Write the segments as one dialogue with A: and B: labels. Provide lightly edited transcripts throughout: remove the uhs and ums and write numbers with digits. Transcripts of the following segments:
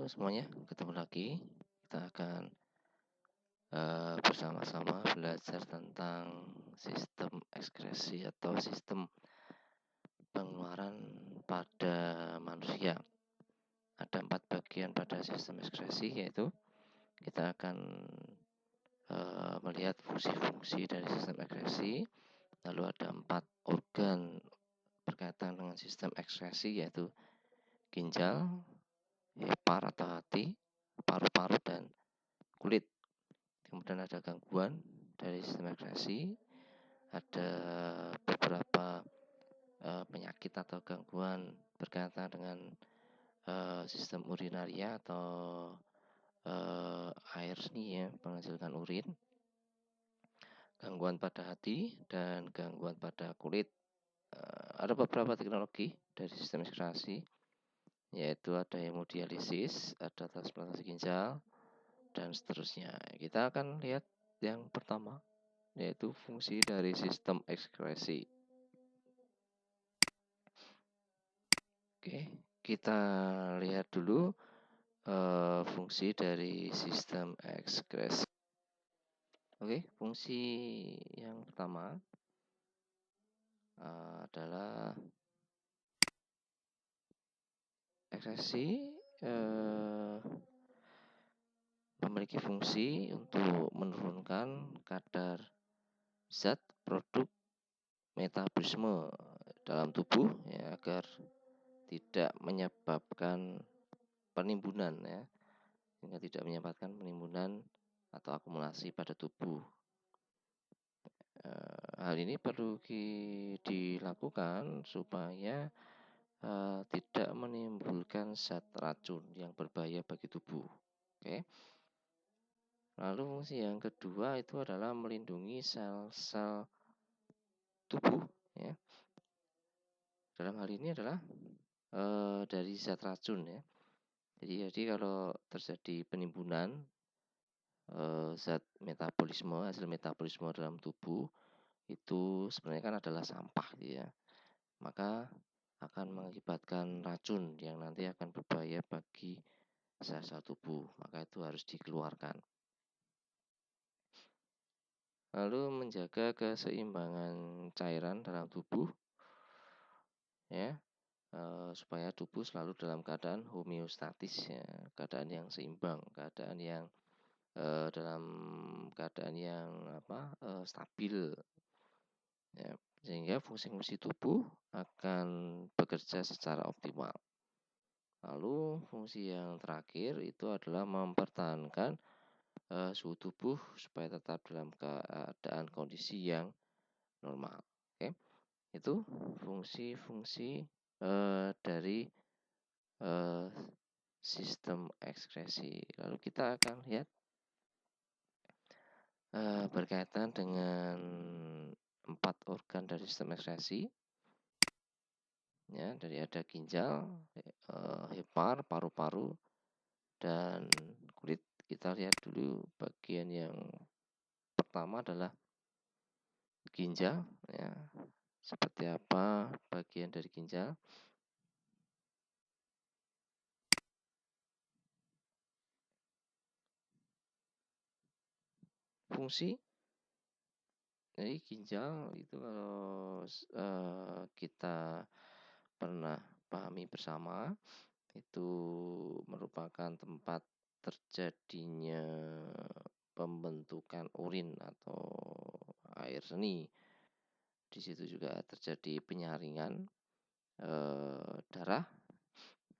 A: Halo semuanya, ketemu lagi. Kita akan bersama-sama belajar tentang sistem ekskresi atau sistem pengeluaran pada manusia. Ada 4 bagian pada sistem ekskresi, yaitu kita akan melihat fungsi-fungsi dari sistem ekskresi. Lalu ada 4 organ berkaitan dengan sistem ekskresi, yaitu ginjal, hepar atau hati, paru-paru, dan kulit. Kemudian ada gangguan dari sistem ekskresi, ada beberapa penyakit atau gangguan berkaitan dengan sistem urinaria atau air seni ya, menghasilkan urin, gangguan pada hati, dan gangguan pada kulit. Ada beberapa teknologi dari sistem ekskresi, yaitu ada hemodialisis, ada transplantasi ginjal, dan seterusnya. Kita akan lihat yang pertama, yaitu fungsi dari sistem ekskresi. Oke, kita lihat dulu fungsi dari sistem ekskresi. Oke, fungsi yang pertama adalah ekskresi memiliki fungsi untuk menurunkan kadar zat produk metabolisme dalam tubuh ya, agar tidak menyebabkan penimbunan ya, sehingga tidak menyebabkan penimbunan atau akumulasi pada tubuh. Hal ini perlu dilakukan supaya tidak menimbulkan zat racun yang berbahaya bagi tubuh. Oke. Lalu fungsi yang kedua itu adalah melindungi sel-sel tubuh ya. Dalam hal ini adalah dari zat racun ya. Jadi kalau terjadi penimbunan zat metabolisme, hasil metabolisme dalam tubuh itu sebenarnya kan adalah sampah gitu ya. Maka akan mengakibatkan racun yang nanti akan berbahaya bagi sel-sel tubuh. Maka itu harus dikeluarkan. Lalu menjaga keseimbangan cairan dalam tubuh ya. Supaya tubuh selalu dalam keadaan homeostatis ya, keadaan yang seimbang, keadaan yang dalam keadaan yang stabil ya, sehingga fungsi-fungsi tubuh akan bekerja secara optimal. Lalu fungsi yang terakhir itu adalah mempertahankan suhu tubuh supaya tetap dalam keadaan kondisi yang normal. Oke, itu fungsi-fungsi dari sistem ekskresi. Lalu kita akan lihat berkaitan dengan 4 organ dari sistem ekskresi. Ya, dari ada ginjal, hepar, paru-paru, dan kulit. Kita lihat dulu bagian yang pertama adalah ginjal ya. Seperti apa bagian dari ginjal? Fungsi jadi ginjal itu kalau kita pernah pahami bersama, itu merupakan tempat terjadinya pembentukan urin atau air seni. Di situ juga terjadi penyaringan darah.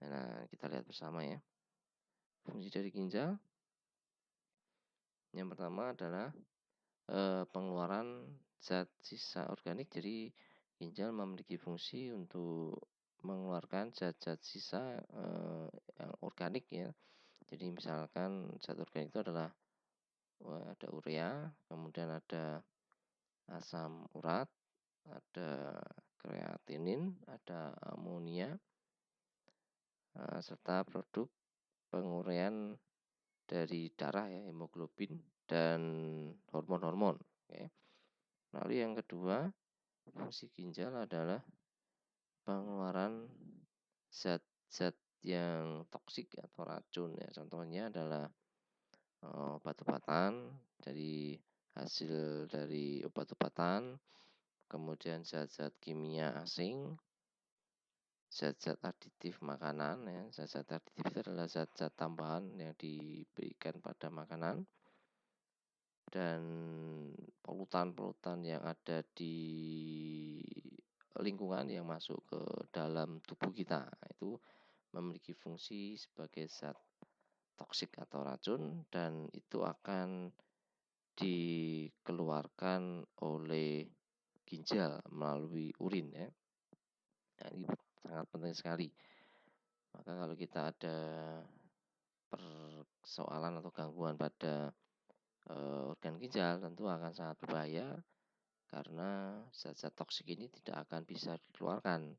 A: Nah, kita lihat bersama ya. Fungsi dari ginjal yang pertama adalah pengeluaran zat sisa organik. Jadi ginjal memiliki fungsi untuk mengeluarkan zat-zat sisa yang organik ya. Jadi misalkan zat organik itu adalah ada urea, kemudian ada asam urat, ada kreatinin, ada amonia, serta produk penguraian dari darah ya, hemoglobin, dan hormon-hormon. Oke. Lalu yang kedua, fungsi ginjal adalah pengeluaran zat-zat yang toksik atau racun ya. Contohnya adalah obat-obatan, dari hasil dari obat-obatan, kemudian zat-zat kimia asing, zat-zat aditif makanan ya. Zat-zat aditif itu adalah zat-zat tambahan yang diberikan pada makanan, dan polutan-polutan yang ada di lingkungan yang masuk ke dalam tubuh kita itu memiliki fungsi sebagai zat toksik atau racun, dan itu akan dikeluarkan oleh ginjal melalui urin ya. Nah, ini sangat penting sekali. Maka kalau kita ada persoalan atau gangguan pada organ ginjal, tentu akan sangat berbahaya karena zat-zat toksik ini tidak akan bisa dikeluarkan,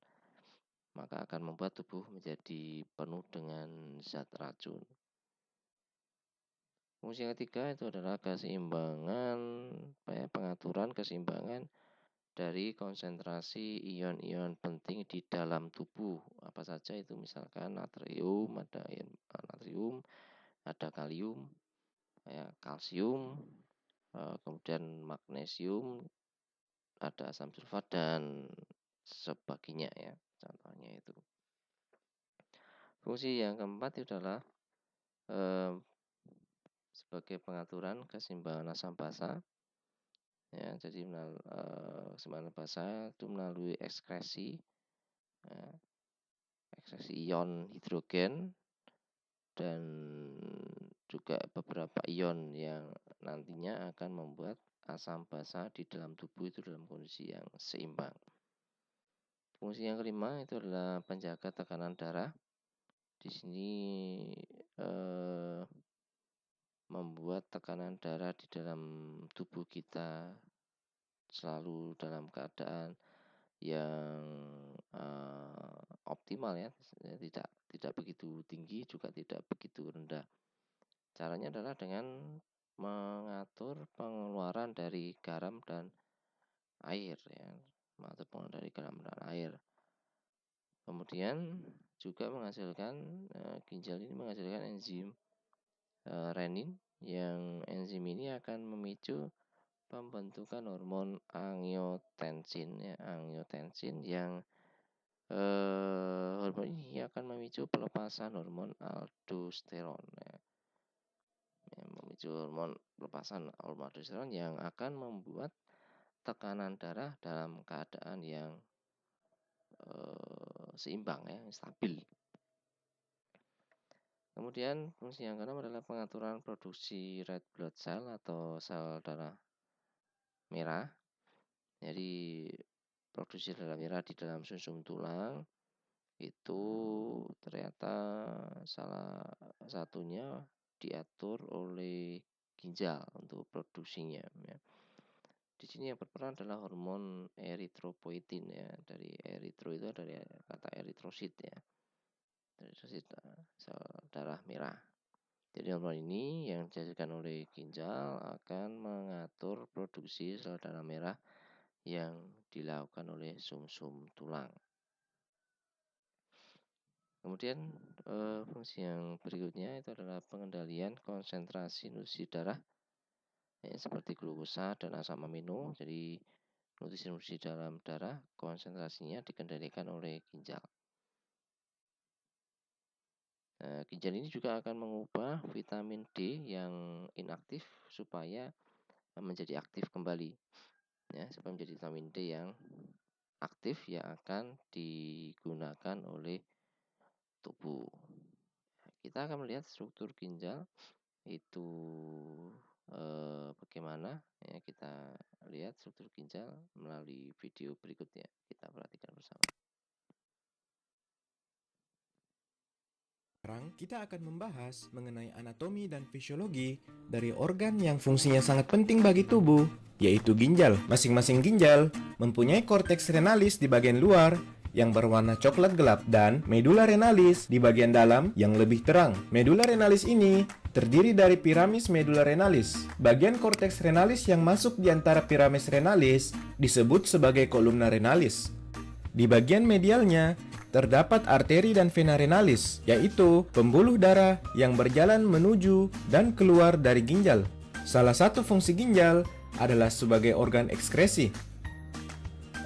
A: maka akan membuat tubuh menjadi penuh dengan zat racun. Fungsi yang ketiga itu adalah keseimbangan, pengaturan keseimbangan dari konsentrasi ion-ion penting di dalam tubuh. Apa saja itu? Misalkan natrium, ada kalium, ya, kalsium, kemudian magnesium, ada asam sulfat dan sebagainya ya. Contohnya itu. Fungsi yang keempat itu adalah sebagai pengaturan keseimbangan asam basa. Ya, jadi keseimbangan basa itu melalui ekskresi, ya, ekskresi ion hidrogen dan juga beberapa ion yang nantinya akan membuat asam basa di dalam tubuh itu dalam kondisi yang seimbang. Fungsi yang kelima itu adalah penjaga tekanan darah. Di sini membuat tekanan darah di dalam tubuh kita selalu dalam keadaan yang optimal ya, tidak begitu tinggi juga tidak begitu rendah. Caranya adalah dengan mengatur pengeluaran dari garam dan air ya, mengatur pengeluaran dari garam dan air. Kemudian juga menghasilkan ginjal ini menghasilkan enzim renin, yang enzim ini akan memicu pembentukan hormon angiotensin ya, angiotensin yang hormon ini akan memicu pelepasan hormon aldosteron ya. Memicu pelepasan hormon aldosteron yang akan membuat tekanan darah dalam keadaan yang seimbang ya, stabil. Kemudian fungsi yang keenam adalah pengaturan produksi red blood cell atau sel darah merah. Jadi produksi darah merah di dalam sumsum tulang itu ternyata salah satunya diatur oleh ginjal untuk produksinya ya. Di sini yang berperan adalah hormon eritropoietin ya. Dari eritro itu dari kata eritrosit ya. Eritrosit sel darah merah. Jadi hormon ini yang dihasilkan oleh ginjal akan mengatur produksi sel darah merah yang dilakukan oleh sumsum tulang. Kemudian fungsi yang berikutnya itu adalah pengendalian konsentrasi nutrisi darah ya, seperti glukosa dan asam amino. Jadi nutrisi dalam darah konsentrasinya dikendalikan oleh ginjal. Ginjal ini juga akan mengubah vitamin D yang inaktif supaya menjadi aktif kembali ya, supaya menjadi vitamin D yang aktif yang akan digunakan oleh tubuh. Kita akan melihat struktur ginjal itu bagaimana ya, kita lihat struktur ginjal melalui video berikutnya. Kita perhatikan bersama.
B: Sekarang kita akan membahas mengenai anatomi dan fisiologi dari organ yang fungsinya sangat penting bagi tubuh, yaitu ginjal. Masing-masing ginjal mempunyai korteks renalis di bagian luar yang berwarna coklat gelap dan medula renalis di bagian dalam yang lebih terang. Medula renalis ini terdiri dari piramis medula renalis. Bagian korteks renalis yang masuk di antara piramis renalis disebut sebagai kolumna renalis. Di bagian medialnya, terdapat arteri dan vena renalis, yaitu pembuluh darah yang berjalan menuju dan keluar dari ginjal. Salah satu fungsi ginjal adalah sebagai organ ekskresi.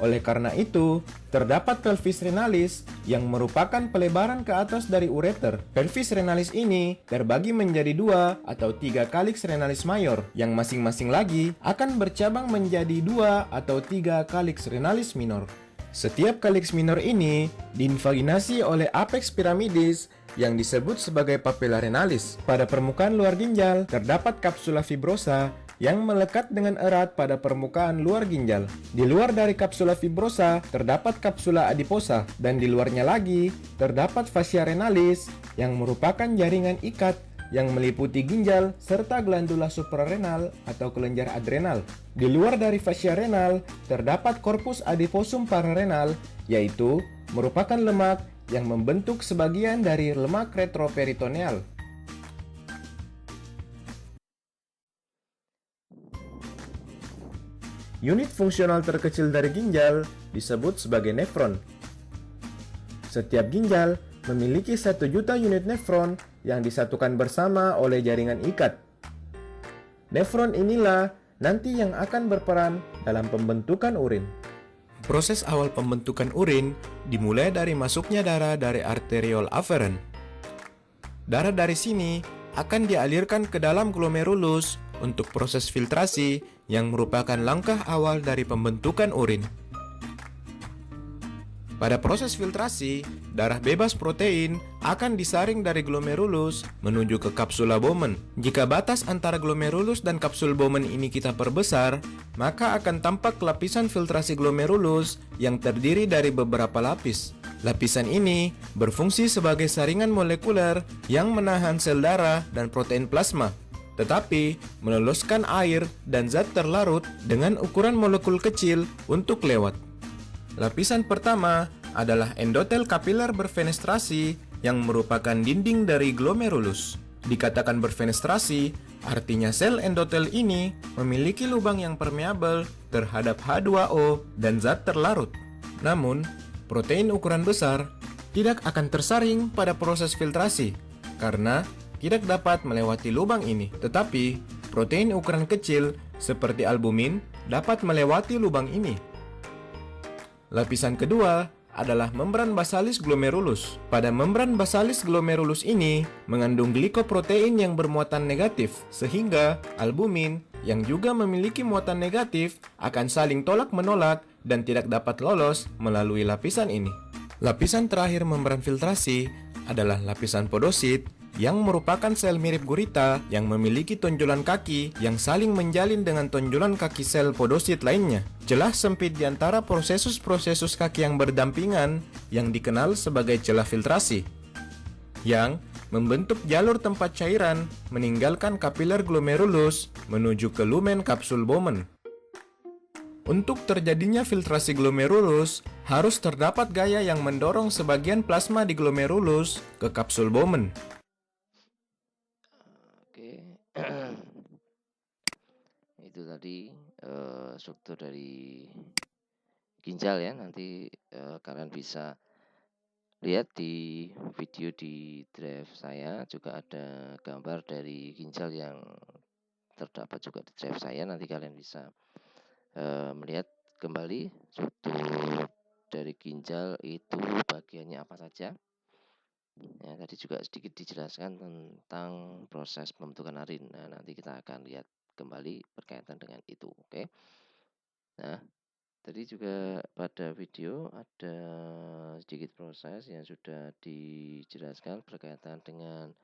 B: Oleh karena itu, terdapat pelvis renalis yang merupakan pelebaran ke atas dari ureter. Pelvis renalis ini terbagi menjadi 2 atau 3 calyx renalis mayor, yang masing-masing lagi akan bercabang menjadi 2 atau 3 calyx renalis minor. Setiap calyx minor ini diinvaginasi oleh apex pyramidis yang disebut sebagai papilla renalis. Pada permukaan luar ginjal terdapat kapsula fibrosa yang melekat dengan erat pada permukaan luar ginjal. Di luar dari kapsula fibrosa terdapat kapsula adiposa, dan di luarnya lagi terdapat fascia renalis yang merupakan jaringan ikat yang meliputi ginjal serta glandula suprarenal atau kelenjar adrenal. Di luar dari fascia renal terdapat corpus adiposum pararenal, yaitu merupakan lemak yang membentuk sebagian dari lemak retroperitoneal. Unit fungsional terkecil dari ginjal disebut sebagai nefron. Setiap ginjal memiliki 1 juta unit nefron yang disatukan bersama oleh jaringan ikat. Nefron inilah nanti yang akan berperan dalam pembentukan urin. Proses awal pembentukan urin dimulai dari masuknya darah dari arteriol aferen. Darah dari sini akan dialirkan ke dalam glomerulus untuk proses filtrasi yang merupakan langkah awal dari pembentukan urin. Pada proses filtrasi, darah bebas protein akan disaring dari glomerulus menuju ke kapsula Bowman. Jika batas antara glomerulus dan kapsul Bowman ini kita perbesar, maka akan tampak lapisan filtrasi glomerulus yang terdiri dari beberapa lapis. Lapisan ini berfungsi sebagai saringan molekuler yang menahan sel darah dan protein plasma, tetapi meloloskan air dan zat terlarut dengan ukuran molekul kecil untuk lewat. Lapisan pertama adalah endotel kapiler berfenestrasi yang merupakan dinding dari glomerulus. Dikatakan berfenestrasi, artinya sel endotel ini memiliki lubang yang permeabel terhadap H2O dan zat terlarut. Namun, protein ukuran besar tidak akan tersaring pada proses filtrasi karena tidak dapat melewati lubang ini. Tetapi, protein ukuran kecil seperti albumin dapat melewati lubang ini. Lapisan kedua adalah membran basalis glomerulus. Pada membran basalis glomerulus ini mengandung glikoprotein yang bermuatan negatif, sehingga albumin yang juga memiliki muatan negatif akan saling tolak-menolak dan tidak dapat lolos melalui lapisan ini. Lapisan terakhir membran filtrasi adalah lapisan podosit yang merupakan sel mirip gurita yang memiliki tonjolan kaki yang saling menjalin dengan tonjolan kaki sel podosit lainnya. Celah sempit di antara prosesus-prosesus kaki yang berdampingan yang dikenal sebagai celah filtrasi, yang membentuk jalur tempat cairan meninggalkan kapiler glomerulus menuju ke lumen kapsul Bowman. Untuk terjadinya filtrasi glomerulus, harus terdapat gaya yang mendorong sebagian plasma di glomerulus ke kapsul Bowman.
A: Oke. Itu tadi struktur dari ginjal ya. Nanti kalian bisa lihat di video di drive saya, juga ada gambar dari ginjal yang terdapat juga di drive saya. Nanti kalian bisa melihat kembali struktur dari ginjal itu bagiannya apa saja. Ya, tadi juga sedikit dijelaskan tentang proses pembentukan urin. Nah, nanti kita akan lihat kembali berkaitan dengan itu, oke. Nah, tadi juga pada video ada sedikit proses yang sudah dijelaskan berkaitan dengan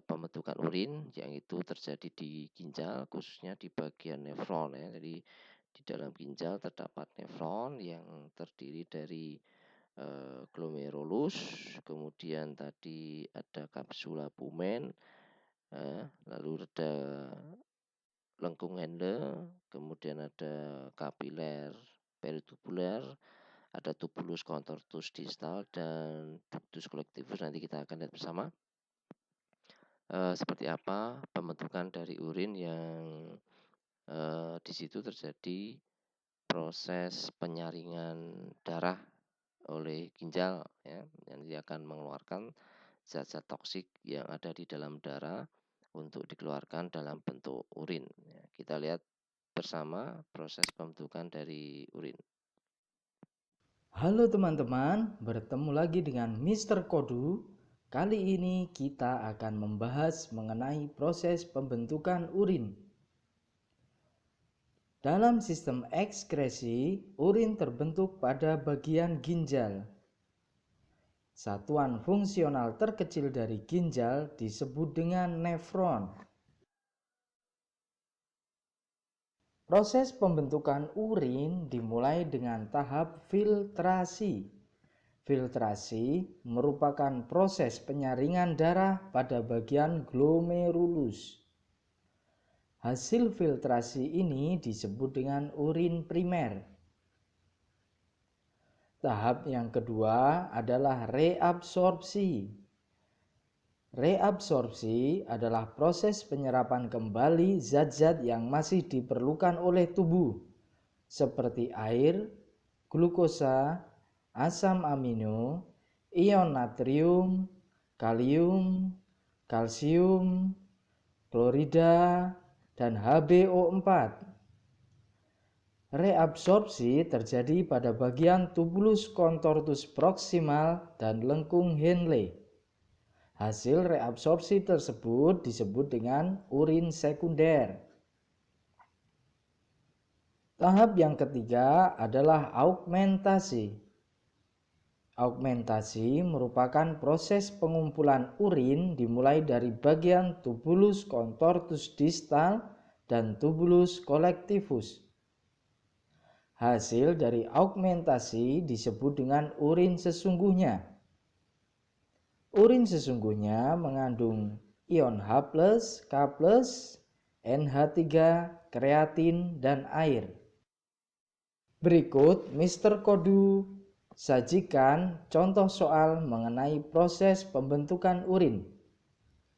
A: pembentukan urin yang itu terjadi di ginjal, khususnya di bagian nefron ya. Jadi di dalam ginjal terdapat nefron yang terdiri dari glomerulus, kemudian tadi ada kapsula Bowman, lalu ada lengkung Hendle, kemudian ada kapiler peritubular, ada tubulus contortus distal dan ductus collectivus. Nanti kita akan lihat bersama seperti apa pembentukan dari urin yang di situ terjadi proses penyaringan darah oleh ginjal ya, dan dia akan mengeluarkan zat-zat toksik yang ada di dalam darah untuk dikeluarkan dalam bentuk urin ya. Kita lihat bersama proses pembentukan dari urin.
C: Halo teman-teman, bertemu lagi dengan Mr. Kodu. Kali ini kita akan membahas mengenai proses pembentukan urin. Dalam sistem ekskresi, urin terbentuk pada bagian ginjal. Satuan fungsional terkecil dari ginjal disebut dengan nefron. Proses pembentukan urin dimulai dengan tahap filtrasi. Filtrasi merupakan proses penyaringan darah pada bagian glomerulus. Hasil filtrasi ini disebut dengan urin primer. Tahap yang kedua adalah reabsorpsi. Reabsorpsi adalah proses penyerapan kembali zat-zat yang masih diperlukan oleh tubuh, seperti air, glukosa, asam amino, ion natrium, kalium, kalsium, klorida, dan HbO4. Reabsorpsi terjadi pada bagian tubulus contortus proximal dan lengkung Henle. Hasil reabsorpsi tersebut disebut dengan urin sekunder. Tahap yang ketiga adalah augmentasi. Augmentasi merupakan proses pengumpulan urin dimulai dari bagian tubulus contortus distal dan tubulus collectivus. Hasil dari augmentasi disebut dengan urin sesungguhnya. Urin sesungguhnya mengandung ion H+, K+, NH3, kreatin, dan air. Berikut Mr. Kodu sajikan contoh soal mengenai proses pembentukan urin.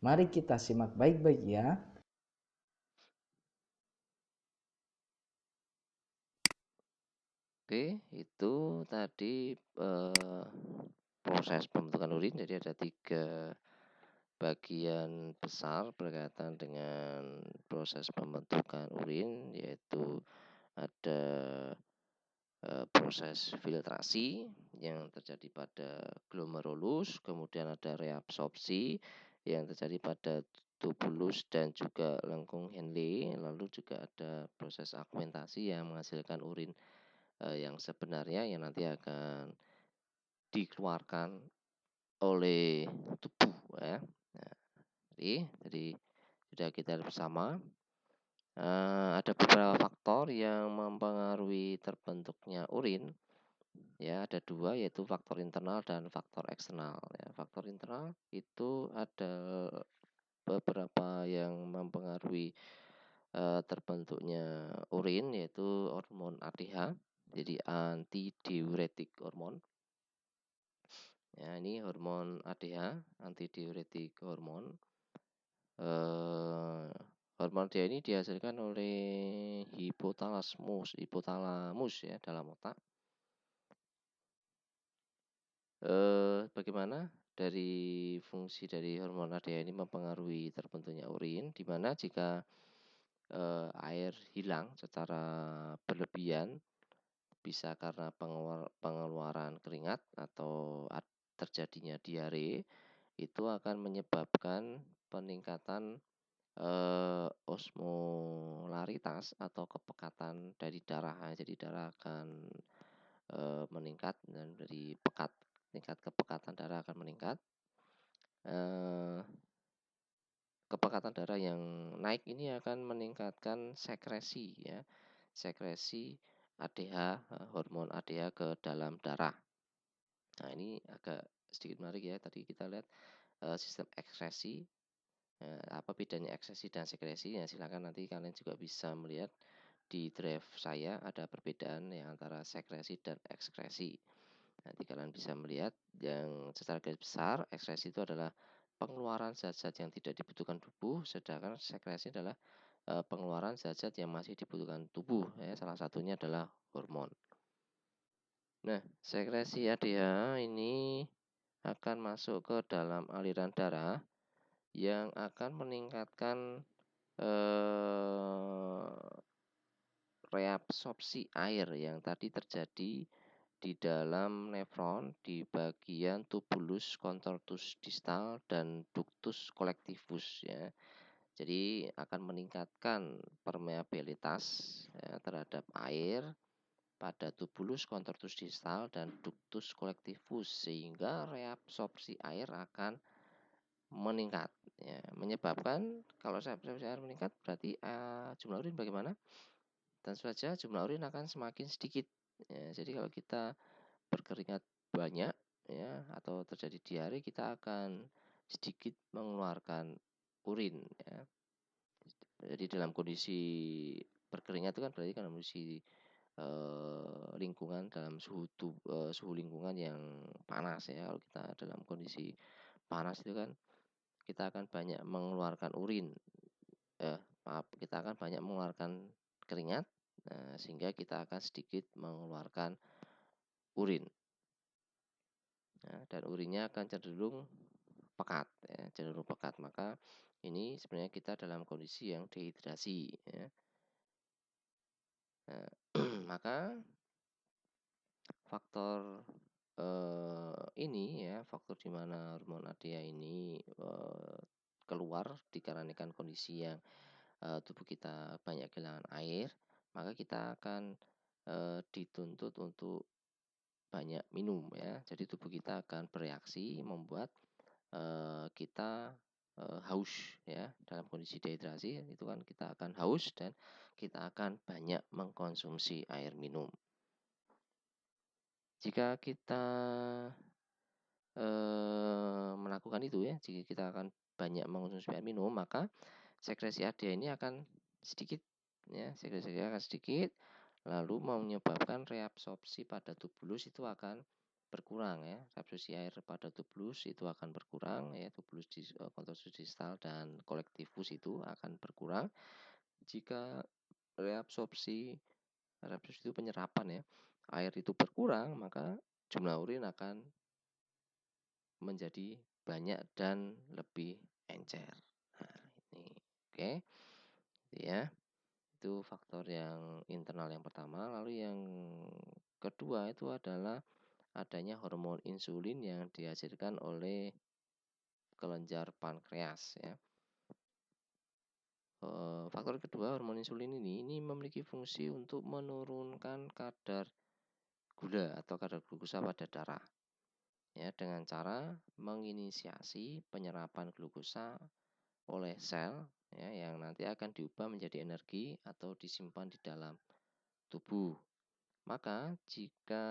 C: Mari kita simak baik-baik ya.
A: Oke, itu tadi proses pembentukan urin. Jadi ada 3 bagian besar berkaitan dengan proses pembentukan urin, yaitu ada proses filtrasi yang terjadi pada glomerulus, kemudian ada reabsorpsi yang terjadi pada tubulus dan juga lengkung Henle, lalu juga ada proses augmentasi yang menghasilkan urin yang sebenarnya yang nanti akan dikeluarkan oleh tubuh ya. Nah, jadi sudah kita lihat bersama, ada beberapa faktor yang mempengaruhi terbentuknya urin ya, ada 2 yaitu faktor internal dan faktor eksternal ya. Faktor internal itu ada beberapa yang mempengaruhi terbentuknya urin, yaitu hormon ADH, jadi antidiuretik hormon. Ya, ini hormon ADH, antidiuretik hormon. Hormon ADH ini dihasilkan oleh hipotalamus ya dalam otak. Bagaimana dari fungsi dari hormon ADH ini mempengaruhi terbentuknya urin, di mana jika air hilang secara berlebihan, bisa karena pengeluaran keringat atau terjadinya diare, itu akan menyebabkan peningkatan osmolaritas atau kepekatan dari darah. Jadi darah akan meningkat, dan dari tingkat kepekatan darah akan meningkat. Kepekatan darah yang naik ini akan meningkatkan sekresi ya, sekresi ADH, hormon ADH ke dalam darah. Nah, ini agak sedikit menarik ya. Tadi kita lihat sistem ekskresi. Apa bedanya ekskresi dan sekresi? Ya, silakan nanti kalian juga bisa melihat di drive saya ada perbedaan yang antara sekresi dan ekskresi. Nanti kalian bisa melihat yang secara garis besar, ekskresi itu adalah pengeluaran zat-zat yang tidak dibutuhkan tubuh, sedangkan sekresi adalah pengeluaran zat-zat yang masih dibutuhkan tubuh ya, salah satunya adalah hormon. Nah, sekresi ADH ini akan masuk ke dalam aliran darah yang akan meningkatkan reabsorpsi air yang tadi terjadi di dalam nefron di bagian tubulus contortus distal dan ductus collectivus ya. Jadi akan meningkatkan permeabilitas ya, terhadap air pada tubulus contortus distal dan ductus collectivus sehingga reabsorpsi air akan meningkat ya, menyebabkan kalau reabsorpsi air meningkat berarti jumlah urin bagaimana? Tentu saja jumlah urin akan semakin sedikit ya. Jadi kalau kita berkeringat banyak ya atau terjadi diare kita akan sedikit mengeluarkan urin ya. Jadi dalam kondisi berkeringat itu kan berarti kan kondisi lingkungan dalam suhu lingkungan yang panas ya. Kalau kita dalam kondisi panas itu kan kita akan banyak mengeluarkan urin. Kita akan banyak mengeluarkan keringat, sehingga kita akan sedikit mengeluarkan urin. Nah, dan urinnya akan cenderung pekat ya, cenderung pekat. Maka ini sebenarnya kita dalam kondisi yang dehidrasi ya. Nah, maka faktor ini ya, faktor di mana hormon ADH ini keluar dikarenakan kondisi yang tubuh kita banyak kehilangan air, maka kita akan dituntut untuk banyak minum ya. Jadi tubuh kita akan bereaksi membuat kita haus ya. Dalam kondisi dehidrasi itu kan kita akan haus dan kita akan banyak mengkonsumsi air minum. Jika kita melakukan itu ya, jika kita akan banyak mengkonsumsi air minum, maka sekresi ADH ini akan sedikit ya, sekresi ADH akan sedikit lalu menyebabkan reabsorpsi pada tubulus itu akan berkurang ya. Reabsorpsi air pada tubulus itu akan berkurang ya, tubulus contorsus distal dan collectivus itu akan berkurang. Jika reabsorpsi itu penyerapan ya, air itu berkurang, maka jumlah urin akan menjadi banyak dan lebih encer. Nah, ini oke. Ya. Itu faktor yang internal yang pertama. Lalu yang kedua itu adalah adanya hormon insulin yang dihasilkan oleh kelenjar pankreas ya. Faktor kedua, hormon insulin ini memiliki fungsi untuk menurunkan kadar gula atau kadar glukosa pada darah ya, dengan cara menginisiasi penyerapan glukosa oleh sel ya, yang nanti akan diubah menjadi energi atau disimpan di dalam tubuh. Maka jika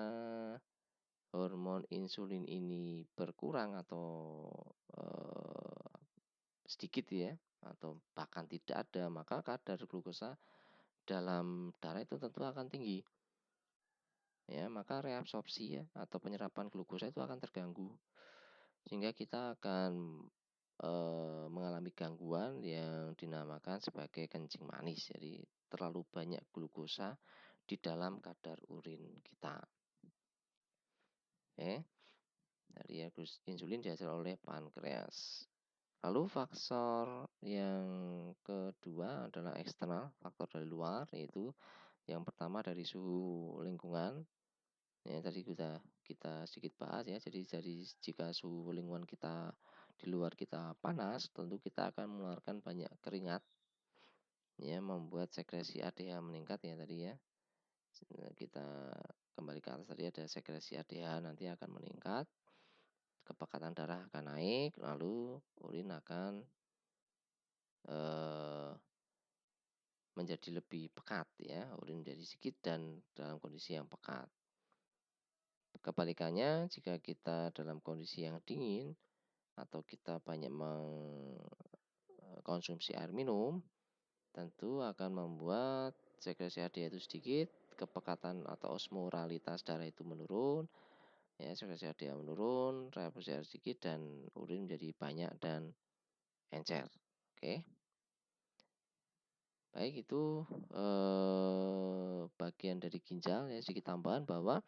A: hormon insulin ini berkurang atau sedikit ya, atau bahkan tidak ada, maka kadar glukosa dalam darah itu tentu akan tinggi. Ya, maka reabsorpsi ya atau penyerapan glukosa itu akan terganggu. Sehingga kita akan mengalami gangguan yang dinamakan sebagai kencing manis. Jadi terlalu banyak glukosa di dalam kadar urin kita. Oke. Dari insulin dihasilkan oleh pankreas. Lalu faktor yang kedua adalah eksternal, faktor dari luar, yaitu yang pertama dari suhu lingkungan. Ya, tadi kita sedikit bahas ya. Jadi jika suhu lingkungan kita di luar kita panas, tentu kita akan mengeluarkan banyak keringat. Ya, membuat sekresi ADH meningkat ya tadi ya. Kita kembali ke atas tadi ada sekresi ADH nanti akan meningkat. Kepekatan darah akan naik, lalu urin akan menjadi lebih pekat ya, urin menjadi sedikit dan dalam kondisi yang pekat. Kebalikannya, jika kita dalam kondisi yang dingin atau kita banyak mengkonsumsi air minum, tentu akan membuat sekresi ADH itu sedikit, kepekatan atau osmolaritas darah itu menurun, ya sekresi ADH menurun, reabsorpsi air sedikit dan urin menjadi banyak dan encer. Oke. Baik itu bagian dari ginjal ya, sedikit tambahan bahwa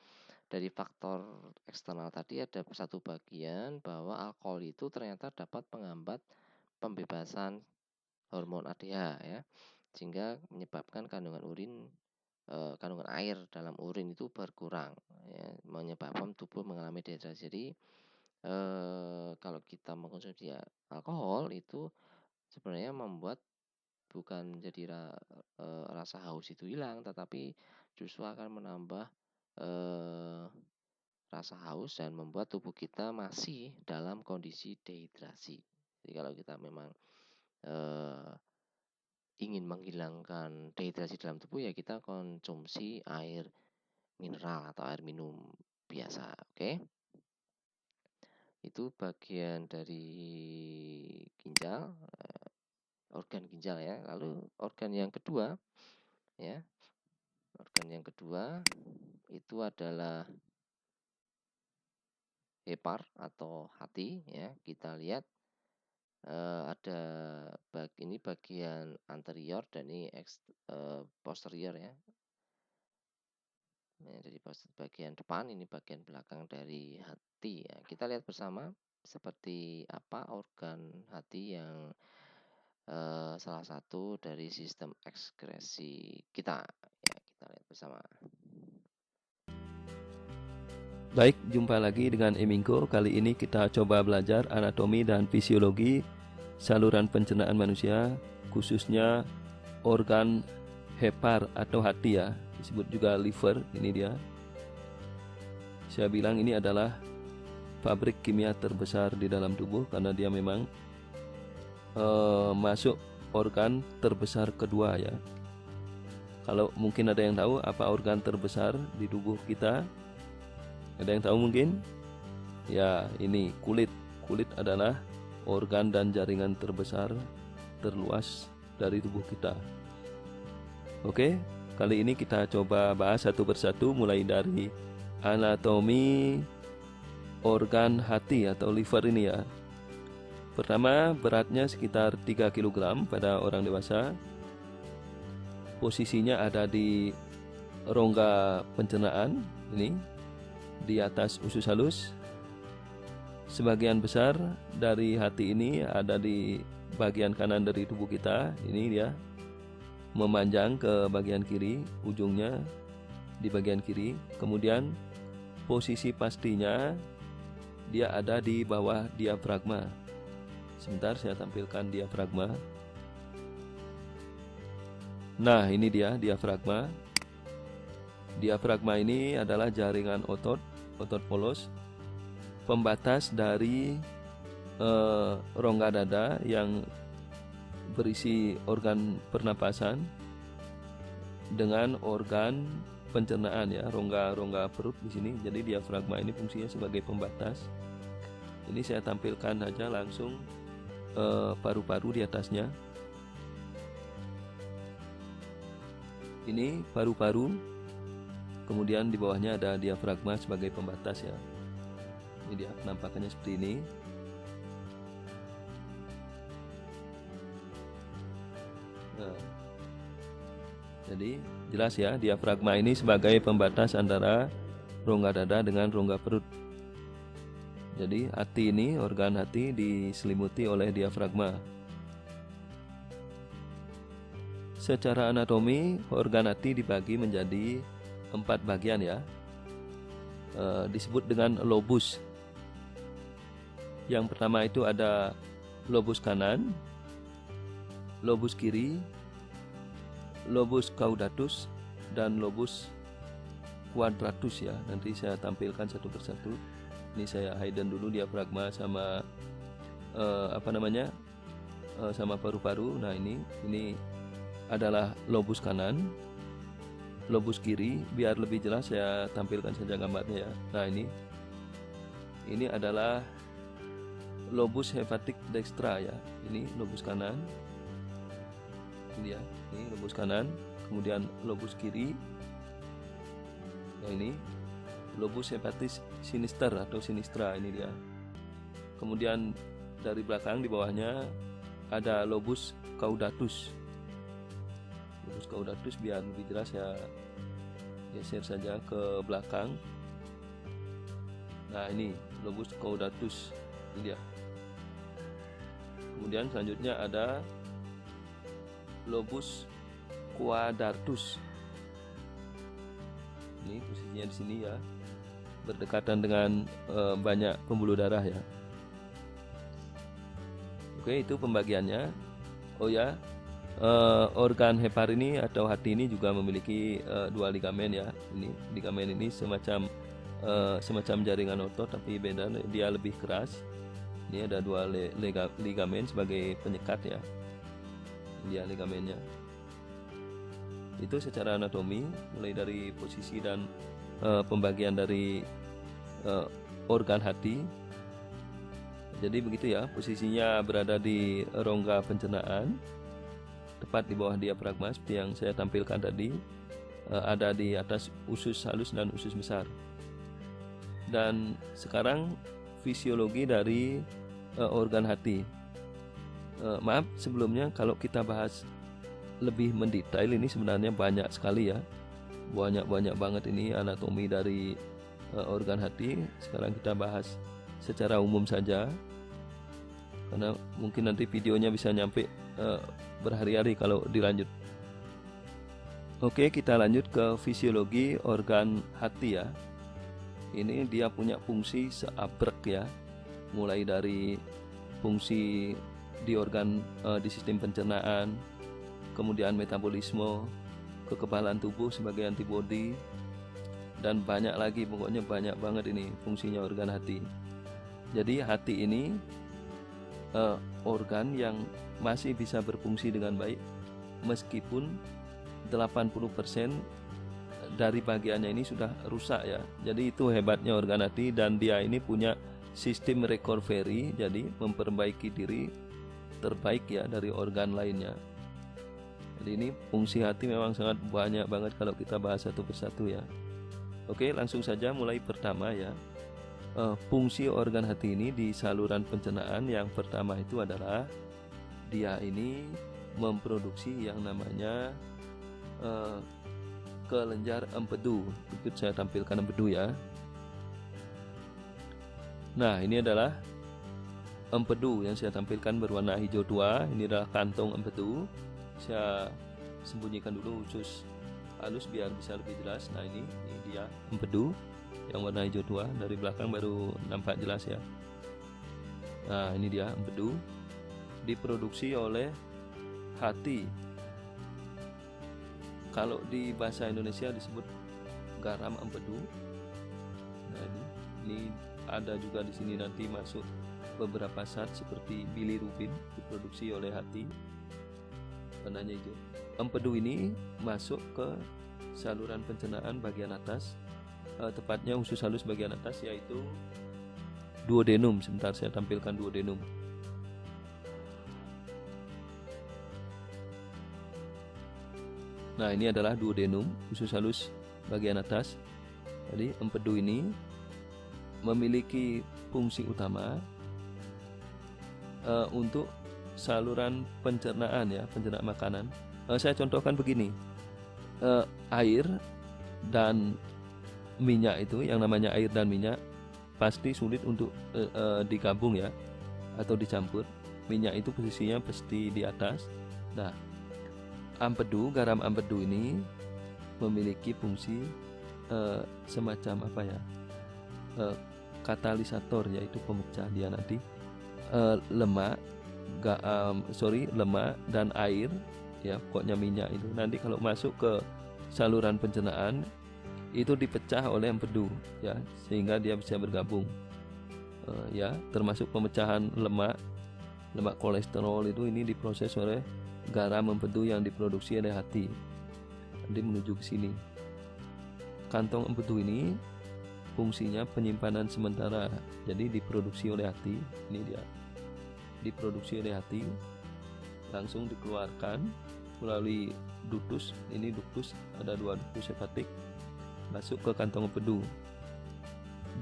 A: dari faktor eksternal tadi ada satu bagian bahwa alkohol itu ternyata dapat menghambat pembebasan hormon ADH ya, sehingga menyebabkan kandungan air dalam urin itu berkurang ya, menyebabkan tubuh mengalami dehidrasi. Jadi kalau kita mengkonsumsi alkohol itu sebenarnya membuat bukan jadi rasa haus itu hilang, tetapi justru akan menambah rasa haus dan membuat tubuh kita masih dalam kondisi dehidrasi. Jadi kalau kita memang ingin menghilangkan dehidrasi dalam tubuh ya kita konsumsi air mineral atau air minum biasa, oke? Itu bagian dari ginjal, organ ginjal ya. Lalu organ yang kedua ya. Organ yang kedua itu adalah hepar atau hati ya. Kita lihat ada ini bagian anterior dan ini posterior ya. Jadi bagian depan, ini bagian belakang dari hati ya. Kita lihat bersama seperti apa organ hati yang salah satu dari sistem ekskresi kita ya. Kita lihat bersama.
D: Baik, jumpa lagi dengan Emingko. Kali ini kita coba belajar anatomi dan fisiologi saluran pencernaan manusia, khususnya organ hepar atau hati ya, disebut juga liver. Ini dia. Saya bilang ini adalah pabrik kimia terbesar di dalam tubuh karena dia memang masuk organ terbesar kedua ya. Kalau mungkin ada yang tahu apa organ terbesar di tubuh kita? Ada yang tahu mungkin? Ya, ini kulit. Kulit adalah organ dan jaringan terbesar terluas dari tubuh kita. Oke, kali ini kita coba bahas satu persatu mulai dari anatomi organ hati atau liver ini ya. Pertama, beratnya sekitar 3 kg pada orang dewasa. Posisinya ada di rongga pencernaan ini, di atas usus halus. Sebagian besar dari hati ini ada di bagian kanan dari tubuh kita. Ini dia, memanjang ke bagian kiri, ujungnya di bagian kiri. Kemudian posisi pastinya dia ada di bawah diafragma. Sebentar saya tampilkan diafragma. Nah, ini dia diafragma. Diafragma ini adalah jaringan otot polos, pembatas dari rongga dada yang berisi organ pernapasan dengan organ pencernaan ya, rongga perut di sini. Jadi diafragma ini fungsinya sebagai pembatas. Ini saya tampilkan aja langsung paru-paru di atasnya. Ini paru-paru. Kemudian di bawahnya ada diafragma sebagai pembatas ya. Ini dia penampakannya seperti ini. Nah, jadi jelas ya, diafragma ini sebagai pembatas antara rongga dada dengan rongga perut. Jadi hati ini, organ hati diselimuti oleh diafragma. Secara anatomi, organ hati dibagi menjadi 4 bagian ya. Disebut dengan lobus. Yang pertama itu ada lobus kanan, lobus kiri, lobus caudatus, dan lobus quadratus ya. Nanti saya tampilkan satu persatu. Ini saya hidden dulu diafragma sama sama paru-paru. Nah, ini adalah lobus kanan. Lobus kiri, biar lebih jelas saya tampilkan saja gambarnya ya. Nah, ini adalah lobus hepatic dextra ya. Ini lobus kanan. Ini dia, ini lobus kanan. Kemudian lobus kiri. Nah, ini lobus hepatis sinister atau sinistra, ini dia. Kemudian dari belakang di bawahnya ada lobus caudatus. Lobus caudatus biar lebih jelas ya, geser saja ke belakang. Nah, ini lobus caudatus, ini dia. Kemudian selanjutnya ada lobus quadratus. Ini posisinya di sini ya, berdekatan dengan banyak pembuluh darah ya. Oke, itu pembagiannya. Oh ya, organ hepar ini atau hati ini juga memiliki dua ligamen ya. Ini ligamen ini semacam jaringan otot tapi beda, dia lebih keras. Ini ada dua ligamen sebagai penyekat ya. Dia ligamennya. Itu secara anatomi, mulai dari posisi dan pembagian dari organ hati. Jadi begitu ya, posisinya berada di rongga pencernaan, tepat di bawah diafragma seperti yang saya tampilkan tadi, ada di atas usus halus dan usus besar. Dan sekarang fisiologi dari organ hati. Maaf sebelumnya kalau kita bahas lebih mendetail, ini sebenarnya banyak sekali ya, banyak banget ini anatomi dari organ hati. Sekarang kita bahas secara umum saja, karena mungkin nanti videonya bisa nyampe berhari-hari kalau dilanjut. Oke, kita lanjut ke fisiologi organ hati ya. Ini dia punya fungsi seabrek ya, mulai dari fungsi di organ di sistem pencernaan, kemudian metabolisme, kekebalan tubuh sebagai antibodi, dan banyak lagi, pokoknya banyak banget ini fungsinya organ hati. Jadi hati ini organ yang masih bisa berfungsi dengan baik meskipun 80% dari bagiannya ini sudah rusak ya. Jadi itu hebatnya organ hati, dan dia ini punya sistem recovery, jadi memperbaiki diri terbaik ya dari organ lainnya. Jadi ini fungsi hati memang sangat banyak banget kalau kita bahas satu persatu ya. Oke, langsung saja mulai pertama ya. Fungsi organ hati ini di saluran pencernaan, yang pertama itu adalah dia ini memproduksi yang namanya kelenjar empedu. Berikut saya tampilkan empedu ya. Nah, ini adalah empedu yang saya tampilkan berwarna hijau tua. Ini adalah kantong empedu. Saya sembunyikan dulu usus halus biar bisa lebih jelas. Nah, ini dia empedu yang warna hijau tua, dari belakang baru nampak jelas ya. Nah, ini dia empedu, diproduksi oleh hati. Kalau di bahasa Indonesia disebut garam empedu. Nah, ini ada juga di sini nanti masuk beberapa zat seperti bilirubin, diproduksi oleh hati, warnanya hijau. Empedu ini masuk ke saluran pencernaan bagian atas, tepatnya usus halus bagian atas, yaitu duodenum. Sebentar saya tampilkan duodenum. Nah, ini adalah duodenum, usus halus bagian atas. Jadi empedu ini memiliki fungsi utama untuk saluran pencernaan ya, pencernaan makanan. Saya contohkan begini, air dan minyak itu, yang namanya air dan minyak pasti sulit untuk digabung ya, atau dicampur. Minyak itu posisinya pasti di atas. Nah, garam empedu ini memiliki fungsi semacam apa ya, katalisator, yaitu pemecah dia nanti lemak dan air ya, pokoknya minyak itu nanti kalau masuk ke saluran pencernaan itu dipecah oleh empedu ya, sehingga dia bisa bergabung ya, termasuk pemecahan lemak kolesterol itu, ini diproses oleh garam empedu yang diproduksi oleh hati. Nanti menuju ke sini. Kantong empedu ini fungsinya penyimpanan sementara, jadi diproduksi oleh hati. Ini dia, diproduksi oleh hati, langsung dikeluarkan melalui ductus. Ini ductus, ada dua ductus hepatik, masuk ke kantong empedu.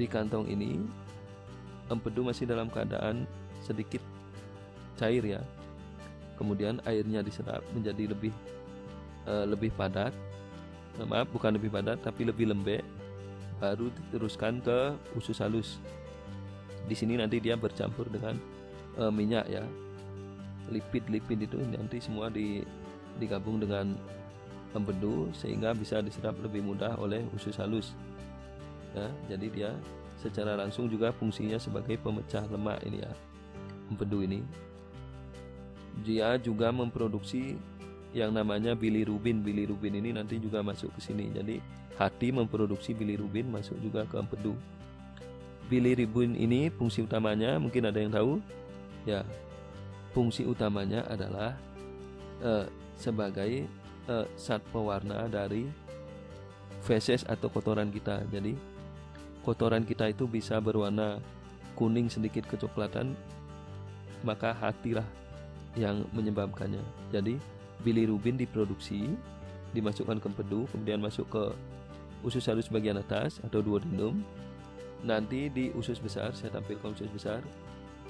D: Di kantong ini empedu masih dalam keadaan sedikit cair ya, kemudian airnya diserap menjadi lebih padat. Maaf, bukan lebih padat tapi lebih lembek. baru diteruskan ke usus halus. Di sini nanti dia bercampur dengan minyak ya, lipid-lipid itu nanti semua digabung dengan empedu sehingga bisa diserap lebih mudah oleh usus halus ya. Jadi dia secara langsung juga fungsinya sebagai pemecah lemak ini ya, empedu ini. Dia juga memproduksi yang namanya bilirubin. Bilirubin ini nanti juga masuk ke sini. Jadi hati memproduksi bilirubin masuk juga ke empedu. Bilirubin ini fungsi utamanya mungkin ada yang tahu ya. Fungsi utamanya adalah sebagai zat pewarna dari feses atau kotoran kita. Jadi kotoran kita itu bisa berwarna kuning sedikit kecoklatan, maka hatilah yang menyebabkannya. Jadi bilirubin diproduksi, dimasukkan ke empedu, kemudian masuk ke usus halus bagian atas atau duodenum. Nanti di usus besar, saya tampilkan usus besar.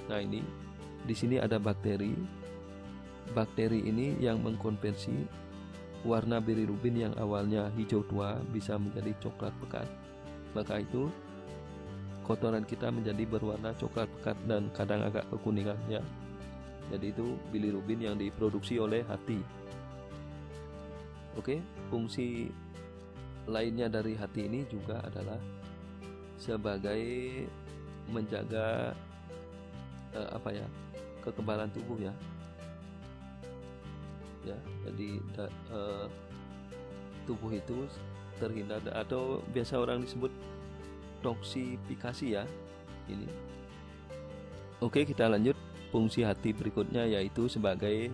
D: Nah ini, di sini ada bakteri. Bakteri ini yang mengkonversi warna bilirubin yang awalnya hijau tua bisa menjadi coklat pekat. Maka itu kotoran kita menjadi berwarna coklat pekat dan kadang agak kekuningan ya. Jadi itu bilirubin yang diproduksi oleh hati. Oke, fungsi lainnya dari hati ini juga adalah sebagai menjaga kekebalan tubuh ya. Ya, jadi tubuh itu terhindar atau biasa orang disebut toksifikasi ya. Ini. Oke, kita lanjut. Fungsi hati berikutnya yaitu sebagai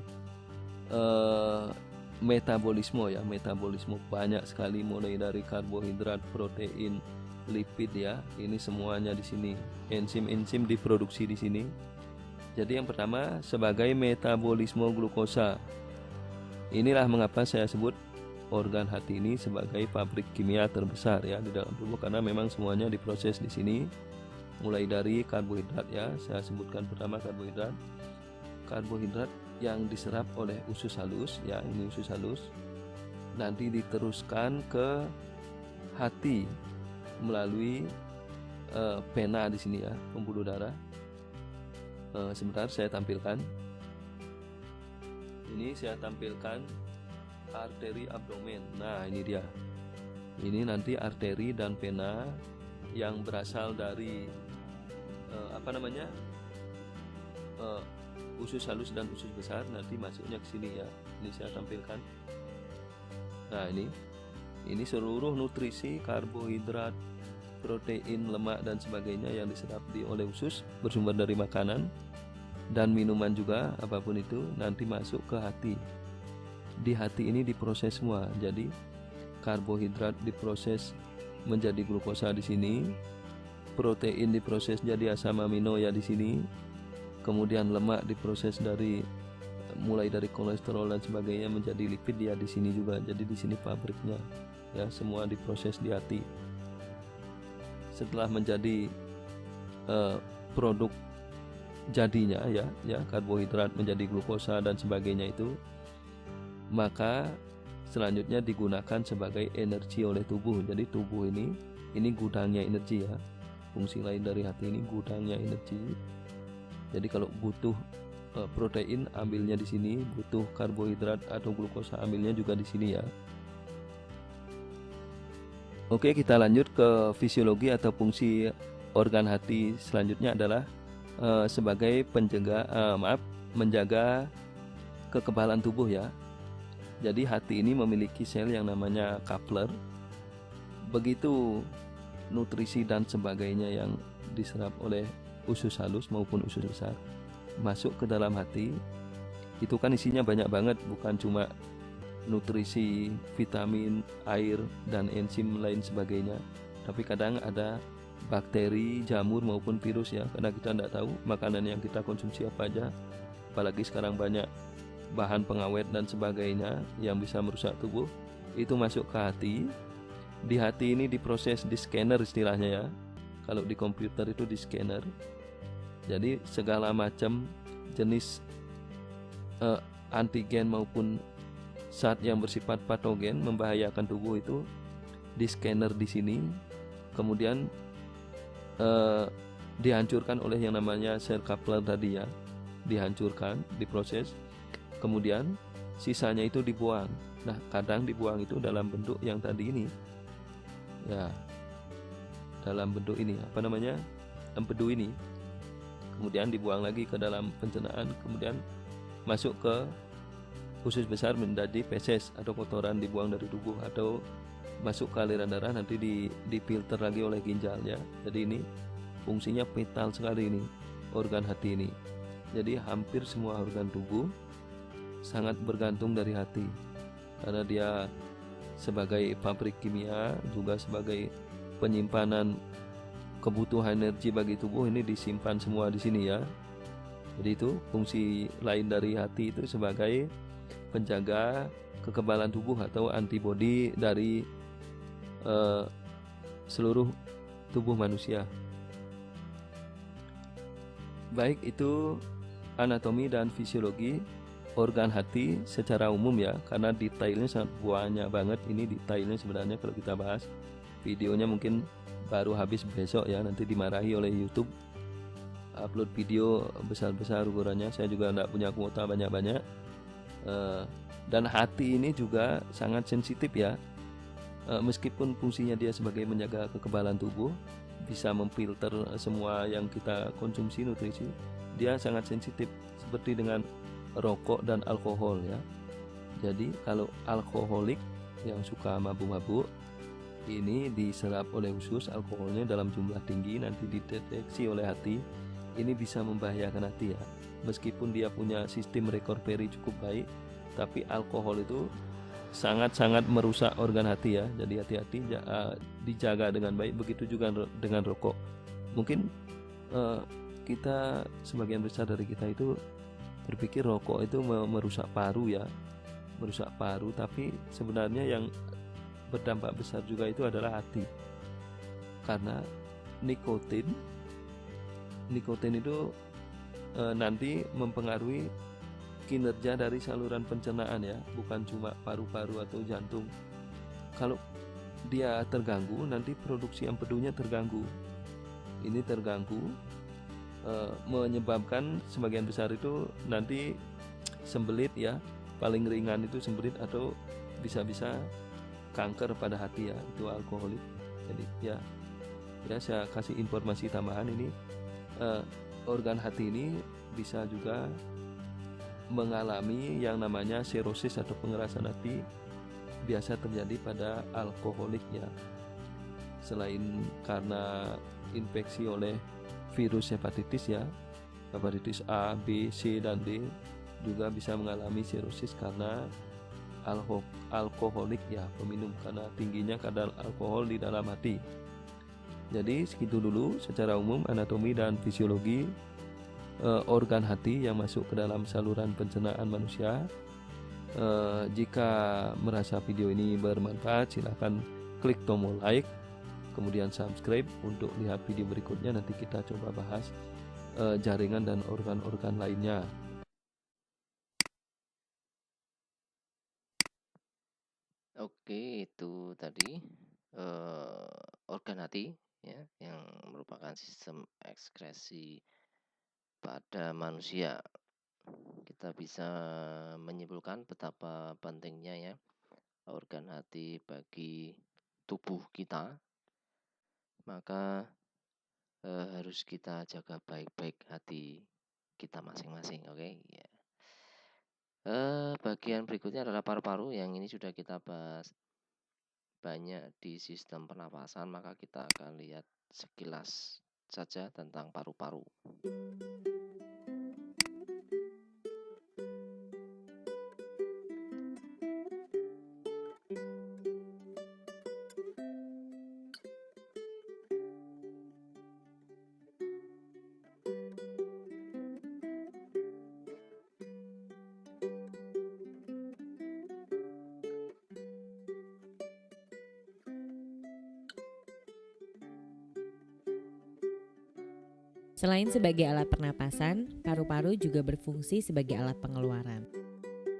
D: metabolisme ya. Metabolisme banyak sekali mulai dari karbohidrat, protein, lipid ya. Ini semuanya di sini. Enzim-enzim diproduksi di sini. Jadi yang pertama sebagai metabolisme glukosa. Inilah mengapa saya sebut organ hati ini sebagai pabrik kimia terbesar ya di dalam tubuh, karena memang semuanya diproses di sini. Mulai dari karbohidrat ya, saya sebutkan pertama karbohidrat. Karbohidrat yang diserap oleh usus halus ya, ini usus halus. Nanti diteruskan ke hati melalui pena di sini ya, pembuluh darah. Sebentar saya tampilkan. Ini saya tampilkan arteri abdomen. Nah, ini dia. Ini nanti arteri dan pena yang berasal dari usus halus dan usus besar nanti masuknya ke sini ya. Ini saya tampilkan. Nah, ini seluruh nutrisi, karbohidrat, protein, lemak dan sebagainya yang diserap oleh usus bersumber dari makanan dan minuman juga, apapun itu nanti masuk ke hati. Di hati ini diproses semua. Jadi karbohidrat diproses menjadi glukosa di sini, protein diproses jadi asam amino ya di sini. Kemudian lemak diproses mulai dari kolesterol dan sebagainya menjadi lipid ya di sini juga. Jadi di sini pabriknya ya, semua diproses di hati. Setelah menjadi produk jadinya ya karbohidrat menjadi glukosa dan sebagainya itu, maka selanjutnya digunakan sebagai energi oleh tubuh. Jadi tubuh ini gudangnya energi ya. Fungsi lain dari hati ini gudangnya energi. Jadi kalau butuh protein ambilnya di sini, butuh karbohidrat atau glukosa ambilnya juga di sini ya. Oke, kita lanjut ke fisiologi atau fungsi organ hati selanjutnya adalah sebagai menjaga kekebalan tubuh ya. Jadi hati ini memiliki sel yang namanya kapler. Begitu nutrisi dan sebagainya yang diserap oleh usus halus maupun usus besar masuk ke dalam hati, itu kan isinya banyak banget, bukan cuma nutrisi, vitamin, air, dan enzim lain sebagainya. Tapi kadang ada bakteri, jamur maupun virus ya, karena kita tidak tahu makanan yang kita konsumsi apa aja. Apalagi sekarang banyak bahan pengawet dan sebagainya yang bisa merusak tubuh. Itu masuk ke hati. Di hati ini diproses di scanner istilahnya ya. Kalau di komputer itu di scanner. Jadi segala macam jenis antigen maupun zat yang bersifat patogen membahayakan tubuh itu di scanner di sini. kemudian dihancurkan oleh yang namanya sel Kaplan tadi ya, dihancurkan, diproses, kemudian sisanya itu dibuang. Nah, kadang dibuang itu dalam bentuk yang tadi ini ya, dalam bentuk ini apa namanya, empedu ini, kemudian dibuang lagi ke dalam pencernaan, kemudian masuk ke usus besar menjadi feses atau kotoran dibuang dari tubuh, atau masuk ke aliran darah nanti difilter lagi oleh ginjal ya. Jadi ini fungsinya vital sekali ini organ hati ini. Jadi hampir semua organ tubuh sangat bergantung dari hati, karena dia sebagai pabrik kimia, juga sebagai penyimpanan kebutuhan energi bagi tubuh, ini disimpan semua di sini ya. Jadi itu fungsi lain dari hati itu sebagai penjaga kekebalan tubuh atau antibodi dari seluruh tubuh manusia. Baik, itu anatomi dan fisiologi organ hati secara umum ya, karena detailnya sangat banyak banget. Ini detailnya sebenarnya kalau kita bahas, videonya mungkin baru habis besok ya, nanti dimarahi oleh YouTube upload video besar-besar ukurannya. Saya juga tidak punya kuota banyak-banyak. Dan hati ini juga sangat sensitif ya, meskipun fungsinya dia sebagai menjaga kekebalan tubuh, bisa memfilter semua yang kita konsumsi nutrisi, dia sangat sensitif seperti dengan rokok dan alkohol ya. Jadi kalau alkoholik yang suka mabuk-mabuk, ini diserap oleh usus alkoholnya dalam jumlah tinggi, nanti dideteksi oleh hati, ini bisa membahayakan hati ya. Meskipun dia punya sistem recovery cukup baik, tapi alkohol itu sangat-sangat merusak organ hati ya. Jadi hati-hati, dijaga dengan baik. Begitu juga dengan rokok. Mungkin kita, sebagian besar dari kita itu berpikir rokok itu merusak paru ya, merusak paru, tapi sebenarnya yang berdampak besar juga itu adalah hati, karena nikotin itu nanti mempengaruhi kinerja dari saluran pencernaan ya, bukan cuma paru-paru atau jantung. Kalau dia terganggu, nanti produksi empedunya terganggu. Ini terganggu, menyebabkan sebagian besar itu nanti sembelit ya, paling ringan itu sembelit, atau bisa-bisa kanker pada hati ya, itu alkoholik. Jadi ya saya kasih informasi tambahan ini, organ hati ini bisa juga mengalami yang namanya sirosis atau pengerasan hati, biasa terjadi pada alkoholik ya. Selain karena infeksi oleh virus hepatitis ya, hepatitis A, B, C, dan D, juga bisa mengalami sirosis karena alkoholik ya, peminum, karena tingginya kadar alkohol di dalam hati. Jadi segitu dulu secara umum anatomi dan fisiologi organ hati yang masuk ke dalam saluran pencernaan manusia. Jika merasa video ini bermanfaat, silahkan klik tombol like, kemudian subscribe untuk lihat video berikutnya. Nanti kita coba bahas jaringan dan organ-organ lainnya.
A: Oke, itu tadi organ hati ya, yang merupakan sistem ekskresi pada manusia. Kita bisa menyimpulkan betapa pentingnya ya organ hati bagi tubuh kita. Maka harus kita jaga baik-baik hati kita masing-masing, oke? Ya. Bagian berikutnya adalah paru-paru, yang ini sudah kita bahas banyak di sistem pernapasan, maka kita akan lihat sekilas saja tentang paru-paru.
E: Selain sebagai alat pernapasan, paru-paru juga berfungsi sebagai alat pengeluaran.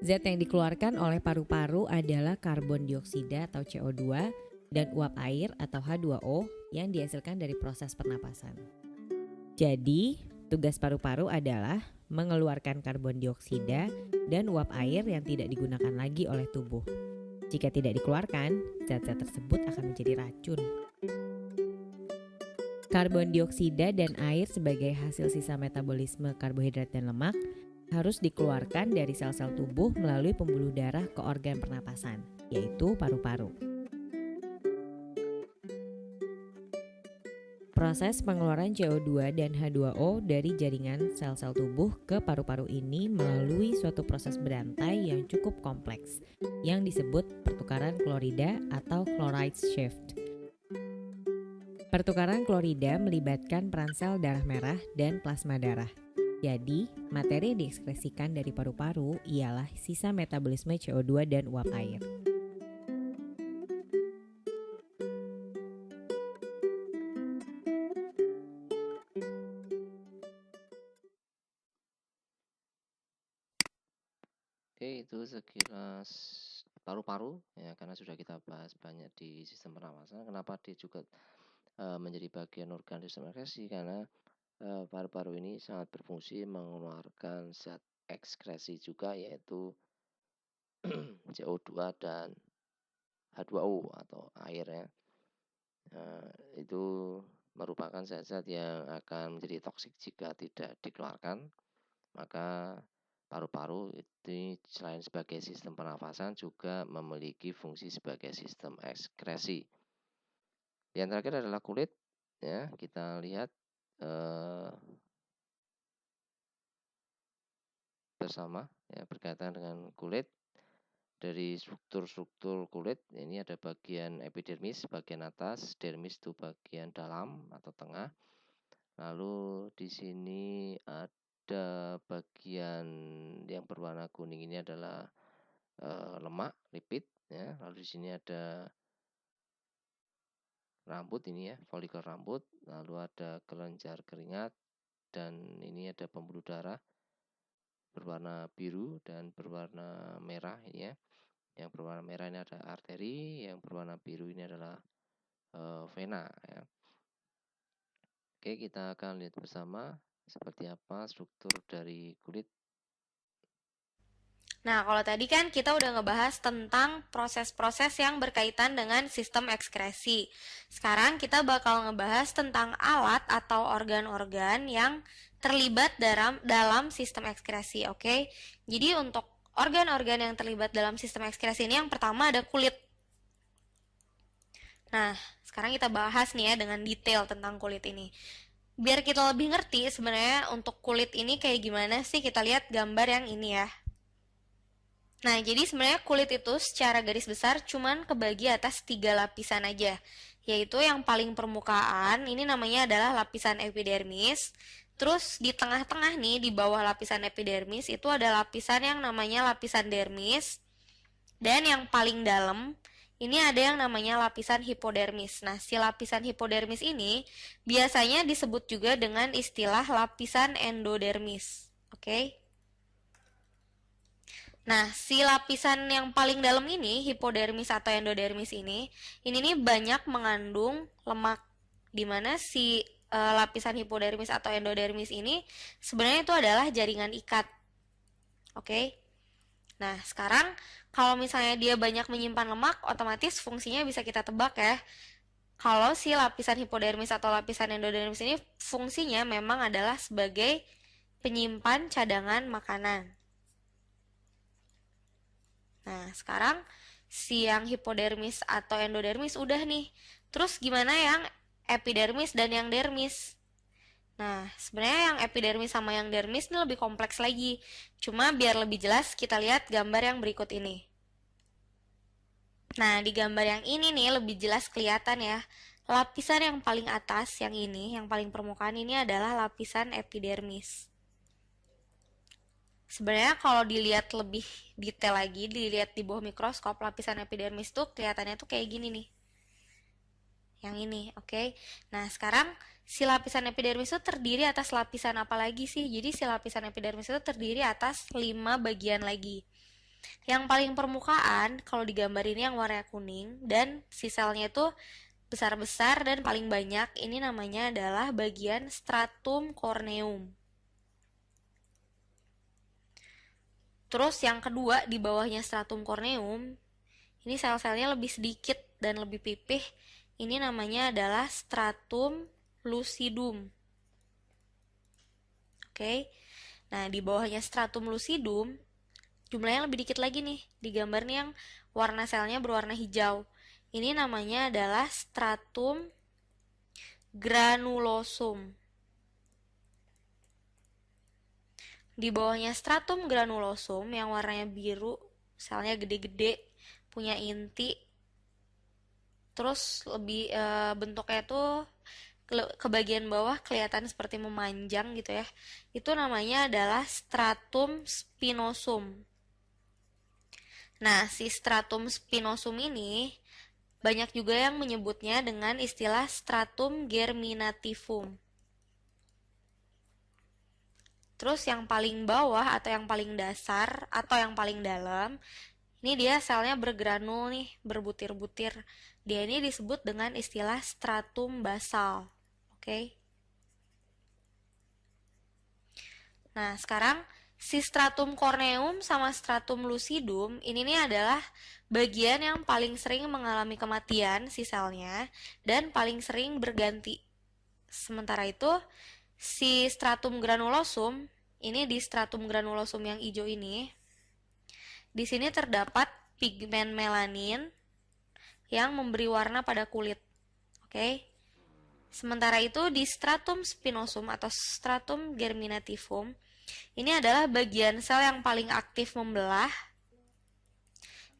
E: Zat yang dikeluarkan oleh paru-paru adalah karbon dioksida atau CO2 dan uap air atau H2O yang dihasilkan dari proses pernapasan. Jadi, tugas paru-paru adalah mengeluarkan karbon dioksida dan uap air yang tidak digunakan lagi oleh tubuh. Jika tidak dikeluarkan, zat-zat tersebut akan menjadi racun. Karbon dioksida dan air sebagai hasil sisa metabolisme karbohidrat dan lemak harus dikeluarkan dari sel-sel tubuh melalui pembuluh darah ke organ pernapasan, yaitu paru-paru. Proses pengeluaran CO2 dan H2O dari jaringan sel-sel tubuh ke paru-paru ini melalui suatu proses berantai yang cukup kompleks yang disebut pertukaran klorida atau chloride shift. Pertukaran klorida melibatkan peran sel darah merah dan plasma darah. Jadi, materi yang diekskresikan dari paru-paru ialah sisa metabolisme CO2 dan uap air.
A: Oke, itu sekilas paru-paru ya, karena sudah kita bahas banyak di sistem pernapasan. Kenapa dia juga menjadi bagian organ sistem ekskresi? Karena paru-paru ini sangat berfungsi mengeluarkan zat ekskresi juga, yaitu CO2 dan H2O atau air ya. Itu merupakan zat-zat yang akan menjadi toksik jika tidak dikeluarkan. Maka paru-paru itu selain sebagai sistem pernafasan juga memiliki fungsi sebagai sistem ekskresi. Yang terakhir adalah kulit ya, kita lihat bersama ya, berkaitan dengan kulit. Dari struktur-struktur kulit ini ada bagian epidermis bagian atas, dermis itu bagian dalam atau tengah. Lalu di sini ada bagian yang berwarna kuning ini adalah lemak, lipid ya. Lalu di sini ada rambut ini ya, folikel rambut. Lalu ada kelenjar keringat dan ini ada pembuluh darah berwarna biru dan berwarna merah ini ya. Yang berwarna merah ini ada arteri, yang berwarna biru ini adalah vena ya. Oke, kita akan lihat bersama seperti apa struktur dari kulit.
F: Nah, kalau tadi kan kita udah ngebahas tentang proses-proses yang berkaitan dengan sistem ekskresi. Sekarang kita bakal ngebahas tentang alat atau organ-organ yang terlibat dalam sistem ekskresi, oke? Jadi untuk organ-organ yang terlibat dalam sistem ekskresi ini yang pertama ada kulit. Nah, sekarang kita bahas nih ya dengan detail tentang kulit ini. Biar kita lebih ngerti sebenarnya untuk kulit ini kayak gimana sih, kita lihat gambar yang ini ya. Nah, jadi sebenarnya kulit itu secara garis besar cuman kebagi atas 3 lapisan aja. Yaitu yang paling permukaan, ini namanya adalah lapisan epidermis. Terus di tengah-tengah nih, di bawah lapisan epidermis, itu ada lapisan yang namanya lapisan dermis. Dan yang paling dalam, ini ada yang namanya lapisan hipodermis. Nah, si lapisan hipodermis ini biasanya disebut juga dengan istilah lapisan endodermis. Oke? Nah, si lapisan yang paling dalam ini, hipodermis atau endodermis ini nih banyak mengandung lemak. Dimana si lapisan hipodermis atau endodermis ini sebenarnya itu adalah jaringan ikat. Oke? Nah, sekarang kalau misalnya dia banyak menyimpan lemak, otomatis fungsinya bisa kita tebak ya. Kalau si lapisan hipodermis atau lapisan endodermis ini fungsinya memang adalah sebagai penyimpan cadangan makanan. Nah, sekarang si yang hipodermis atau endodermis udah nih. Terus gimana yang epidermis dan yang dermis? Nah, sebenarnya yang epidermis sama yang dermis ini lebih kompleks lagi. Cuma biar lebih jelas, kita lihat gambar yang berikut ini. Nah, di gambar yang ini nih lebih jelas kelihatan ya. Lapisan yang paling atas, yang ini, yang paling permukaan ini adalah lapisan epidermis. Sebenarnya kalau dilihat lebih detail lagi, dilihat di bawah mikroskop, lapisan epidermis tuh kelihatannya tuh kayak gini nih. Yang ini, oke. Nah, sekarang si lapisan epidermis itu terdiri atas lapisan apa lagi sih? Jadi si lapisan epidermis itu terdiri atas 5 bagian lagi. Yang paling permukaan, kalau di gambar ini yang warna kuning, dan si selnya itu besar-besar dan paling banyak, ini namanya adalah bagian stratum corneum. Terus yang kedua di bawahnya stratum corneum, ini sel-selnya lebih sedikit dan lebih pipih. Ini namanya adalah stratum lucidum. Oke. Nah, di bawahnya stratum lucidum, jumlahnya lebih dikit lagi nih. Di gambar nih yang warna selnya berwarna hijau. Ini namanya adalah stratum granulosum. Di bawahnya stratum granulosum yang warnanya biru, selnya gede-gede, punya inti, terus lebih bentuknya tuh ke bagian bawah kelihatan seperti memanjang gitu ya. Itu namanya adalah stratum spinosum. Nah, si stratum spinosum ini banyak juga yang menyebutnya dengan istilah stratum germinativum. Terus yang paling bawah atau yang paling dasar atau yang paling dalam, ini dia selnya bergranul nih, berbutir-butir. Dia ini disebut dengan istilah stratum basal. Oke. Nah, sekarang si stratum corneum sama stratum lucidum ini nih adalah bagian yang paling sering mengalami kematian si selnya dan paling sering berganti. Sementara itu, si stratum granulosum, ini di stratum granulosum yang hijau ini, di sini terdapat pigmen melanin yang memberi warna pada kulit. Oke. Sementara itu di stratum spinosum atau stratum germinativum, ini adalah bagian sel yang paling aktif membelah.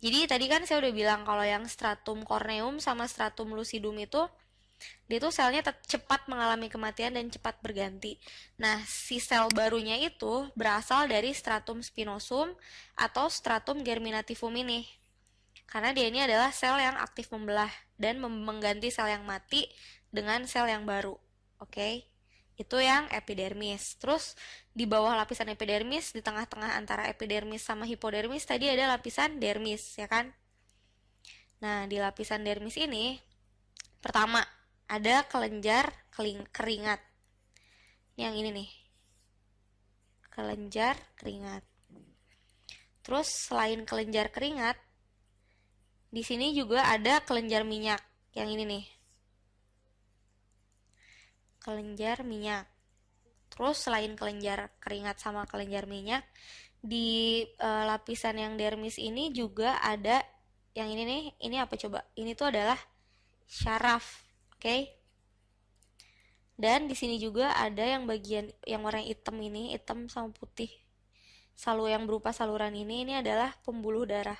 F: Jadi tadi kan saya udah bilang kalau yang stratum corneum sama stratum lucidum itu dia tuh selnya cepat mengalami kematian dan cepat berganti. Nah, si sel barunya itu berasal dari stratum spinosum atau stratum germinativum ini. Karena dia ini adalah sel yang aktif membelah dan mengganti sel yang mati dengan sel yang baru. Oke? Itu yang epidermis. Terus di bawah lapisan epidermis, di tengah-tengah antara epidermis sama hipodermis tadi ada lapisan dermis, ya kan? Nah, di lapisan dermis ini pertama ada kelenjar keringat. Yang ini nih. Kelenjar keringat. Terus selain kelenjar keringat, di sini juga ada kelenjar minyak. Yang ini nih. Kelenjar minyak. Terus selain kelenjar keringat sama kelenjar minyak, di lapisan yang dermis ini juga ada yang ini nih. Ini apa coba? Ini tuh adalah syaraf. Oke? Dan di sini juga ada yang bagian yang warna hitam ini, hitam sama putih. Yang berupa saluran ini adalah pembuluh darah.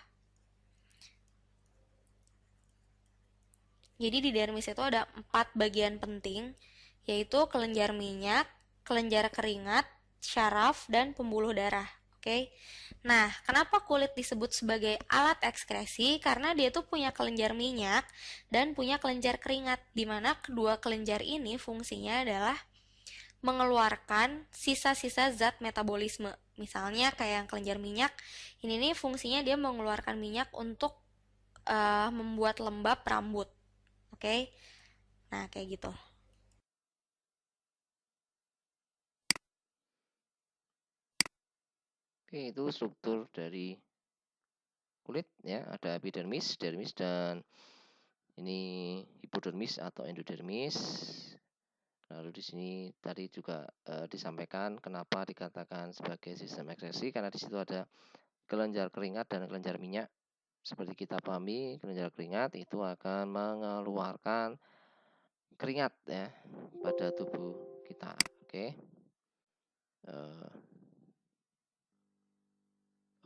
F: Jadi di dermis itu ada 4 bagian penting, yaitu kelenjar minyak, kelenjar keringat, syaraf, dan pembuluh darah. Oke. Nah, kenapa kulit disebut sebagai alat ekskresi? Karena dia tuh punya kelenjar minyak dan punya kelenjar keringat, di mana kedua kelenjar ini fungsinya adalah mengeluarkan sisa-sisa zat metabolisme. Misalnya kayak yang kelenjar minyak, ini nih fungsinya dia mengeluarkan minyak untuk membuat lembab rambut. Oke. Nah, kayak gitu.
A: Oke, itu struktur dari kulit ya. Ada epidermis, dermis, dan ini hipodermis atau endodermis. Lalu di sini tadi juga disampaikan kenapa dikatakan sebagai sistem ekskresi, karena di situ ada kelenjar keringat dan kelenjar minyak. Seperti kita pahami, kelenjar keringat itu akan mengeluarkan keringat ya pada tubuh kita. Oke.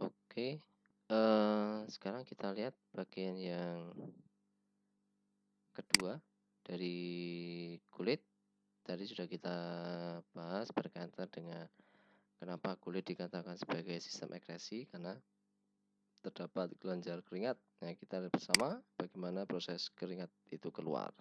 A: Oke. Sekarang kita lihat bagian yang kedua dari kulit. Tadi sudah kita bahas berkaitan dengan kenapa kulit dikatakan sebagai sistem ekskresi, karena terdapat kelenjar keringat. Nah, kita lihat bersama bagaimana proses keringat itu keluar.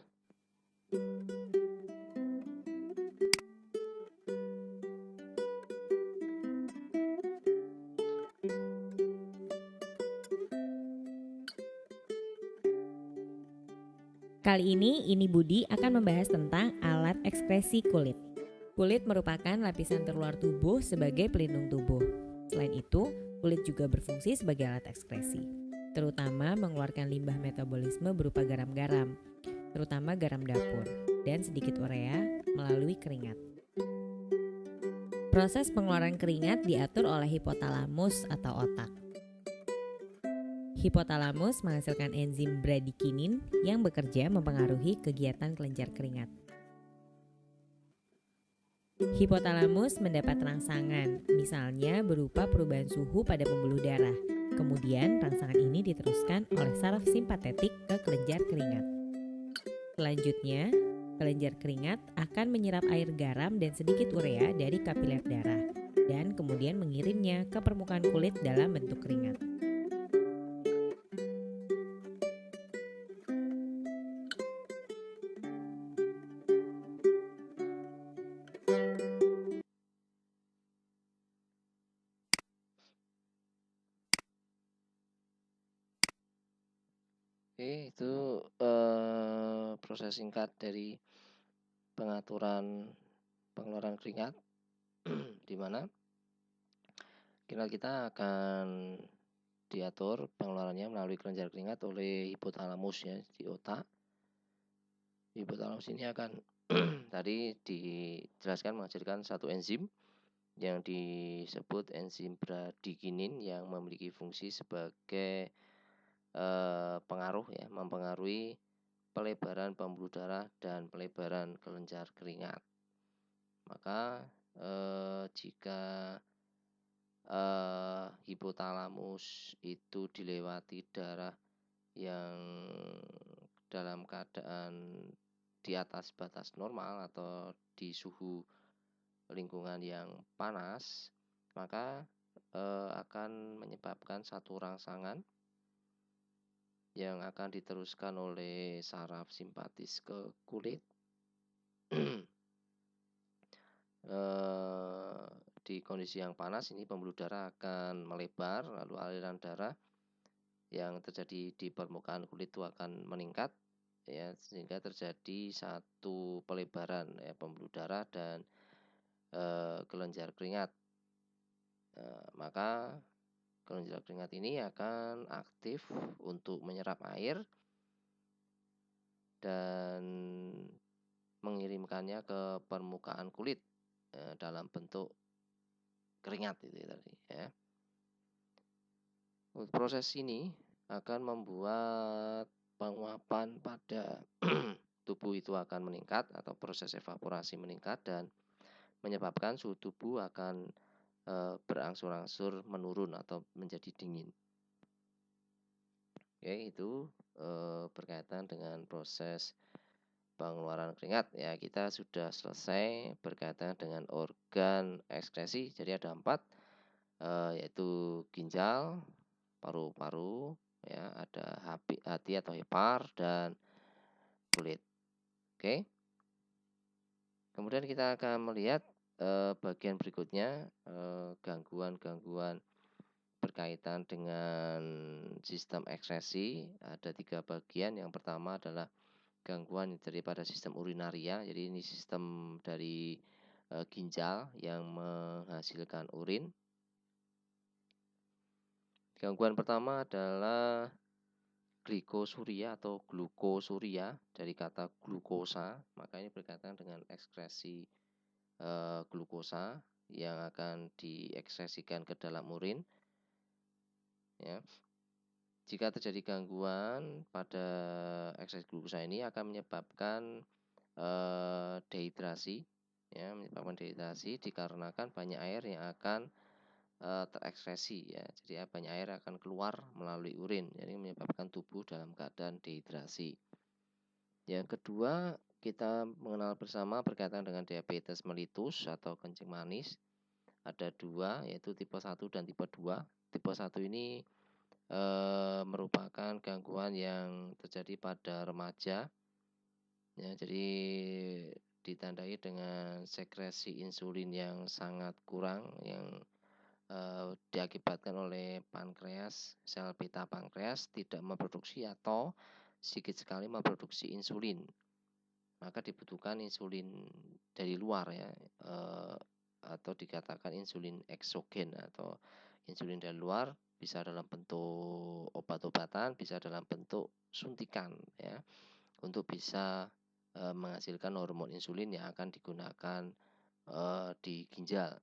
E: Kali ini Budi akan membahas tentang alat ekskresi kulit. Kulit merupakan lapisan terluar tubuh sebagai pelindung tubuh. Selain itu, kulit juga berfungsi sebagai alat ekskresi, terutama mengeluarkan limbah metabolisme berupa garam-garam, terutama garam dapur, dan sedikit urea melalui keringat. Proses pengeluaran keringat diatur oleh hipotalamus atau otak. Hipotalamus menghasilkan enzim bradikinin yang bekerja mempengaruhi kegiatan kelenjar keringat. Hipotalamus mendapat rangsangan, misalnya berupa perubahan suhu pada pembuluh darah. Kemudian rangsangan ini diteruskan oleh saraf simpatetik ke kelenjar keringat. Selanjutnya, kelenjar keringat akan menyerap air garam dan sedikit urea dari kapiler darah dan kemudian mengirimnya ke permukaan kulit dalam bentuk keringat.
A: Oke, itu proses singkat dari pengaturan pengeluaran keringat di mana keringat kita akan diatur pengeluarannya melalui kelenjar keringat oleh hipotalamus ya di otak. Hipotalamus ini akan tadi dijelaskan menghasilkan satu enzim yang disebut enzim bradikinin yang memiliki fungsi sebagai pengaruh ya, mempengaruhi pelebaran pembuluh darah dan pelebaran kelenjar keringat. Maka jika hipotalamus itu dilewati darah yang dalam keadaan di atas batas normal atau di suhu lingkungan yang panas, maka akan menyebabkan satu rangsangan yang akan diteruskan oleh saraf simpatis ke kulit. Di kondisi yang panas ini pembuluh darah akan melebar, lalu aliran darah yang terjadi di permukaan kulit itu akan meningkat ya, sehingga terjadi satu pelebaran ya, pembuluh darah dan kelenjar keringat. Maka kelenjar keringat ini akan aktif untuk menyerap air dan mengirimkannya ke permukaan kulit dalam bentuk keringat itu tadi ya. Proses ini akan membuat penguapan pada tubuh itu akan meningkat atau proses evaporasi meningkat dan menyebabkan suhu tubuh akan berangsur-angsur menurun atau menjadi dingin. Oke, itu berkaitan dengan proses pengeluaran keringat ya. Kita sudah selesai berkaitan dengan organ ekskresi. Jadi ada 4 yaitu ginjal, paru-paru ya, ada hati atau hepar dan kulit. Oke. Kemudian kita akan melihat bagian berikutnya, gangguan-gangguan berkaitan dengan sistem ekskresi. Ada 3 bagian. Yang pertama adalah gangguan daripada sistem urinaria. Jadi ini sistem dari ginjal yang menghasilkan urin. Gangguan pertama adalah glikosuria atau glukosuria dari kata glukosa, maka ini berkaitan dengan ekskresi glukosa yang akan diekskresikan ke dalam urin. Ya. Jika terjadi gangguan pada ekskresi glukosa ini akan menyebabkan dehidrasi, ya, menyebabkan dehidrasi dikarenakan banyak air yang akan terekskresi ya. Jadi banyak air akan keluar melalui urin, jadi menyebabkan tubuh dalam keadaan dehidrasi. Yang kedua, kita mengenal bersama berkaitan dengan diabetes mellitus atau kencing manis. Ada 2, yaitu tipe 1 dan tipe 2. Tipe 1 ini merupakan gangguan yang terjadi pada remaja. Ya, jadi ditandai dengan sekresi insulin yang sangat kurang yang diakibatkan oleh pankreas, sel beta pankreas tidak memproduksi atau sedikit sekali memproduksi insulin. Maka dibutuhkan insulin dari luar ya, atau dikatakan insulin eksogen atau insulin dari luar, bisa dalam bentuk obat-obatan, bisa dalam bentuk suntikan ya, untuk bisa menghasilkan hormon insulin yang akan digunakan di ginjal.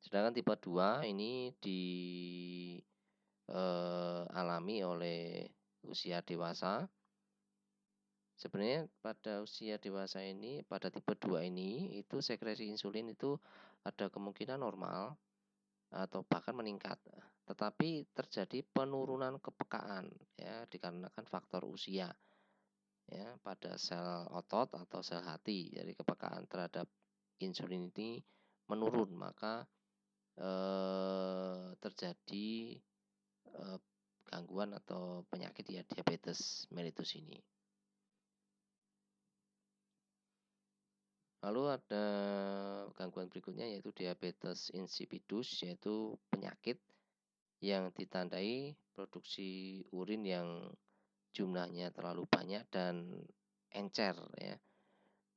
A: Sedangkan tipe 2 ini dialami oleh usia dewasa. Sebenarnya pada usia dewasa ini, pada tipe 2 ini, itu sekresi insulin itu ada kemungkinan normal atau bahkan meningkat. Tetapi terjadi penurunan kepekaan ya, dikarenakan faktor usia ya, pada sel otot atau sel hati. Jadi kepekaan terhadap insulin ini menurun, maka terjadi gangguan atau penyakit ya, diabetes mellitus ini. Lalu ada gangguan berikutnya yaitu diabetes insipidus, yaitu penyakit yang ditandai produksi urin yang jumlahnya terlalu banyak dan encer ya,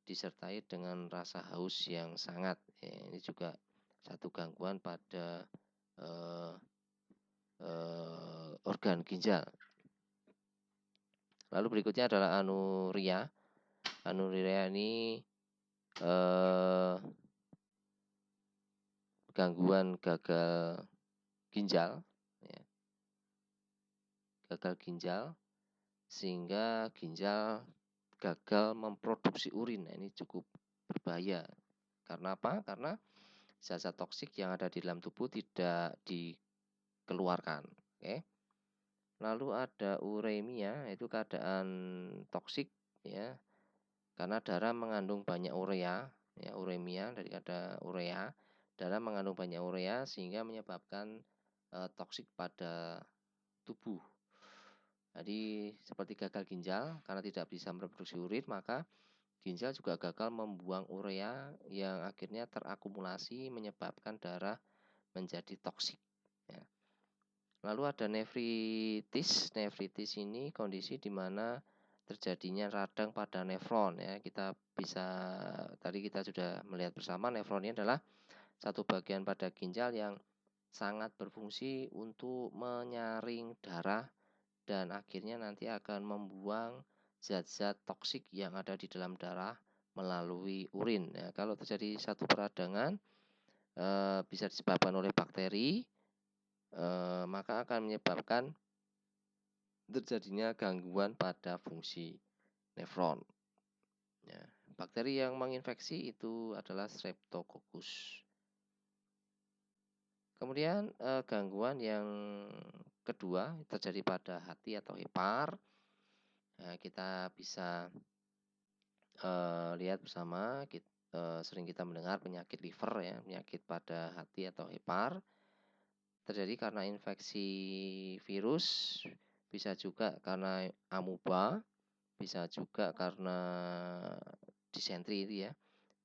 A: disertai dengan rasa haus yang sangat ya. Ini juga satu gangguan pada organ ginjal. Lalu berikutnya adalah anuria. Anuria ini gangguan gagal ginjal ya. Gagal ginjal sehingga ginjal gagal memproduksi urin. Nah, ini cukup berbahaya. Karena apa? Karena zat-zat toksik yang ada di dalam tubuh tidak dikeluarkan. Oke. Lalu ada uremia, itu keadaan toksik ya, karena darah mengandung banyak urea ya, uremia dari kata urea, darah mengandung banyak urea sehingga menyebabkan toksik pada tubuh. Jadi seperti gagal ginjal, karena tidak bisa memproduksi urin, maka ginjal juga gagal membuang urea yang akhirnya terakumulasi menyebabkan darah menjadi toksik ya. Lalu ada nefritis. Nefritis ini kondisi di mana terjadinya radang pada nefron ya. Tadi kita sudah melihat bersama, nefron ini adalah satu bagian pada ginjal yang sangat berfungsi untuk menyaring darah dan akhirnya nanti akan membuang zat-zat toksik yang ada di dalam darah melalui urin ya. Kalau terjadi satu peradangan bisa disebabkan oleh bakteri, maka akan menyebabkan terjadinya gangguan pada fungsi nefron ya. Bakteri yang menginfeksi itu adalah Streptococcus. Kemudian gangguan yang kedua terjadi pada hati atau hepar. Nah, kita bisa lihat bersama, sering kita mendengar penyakit liver ya, penyakit pada hati atau hepar. Terjadi karena infeksi virus, bisa juga karena amuba, bisa juga karena disentri itu ya,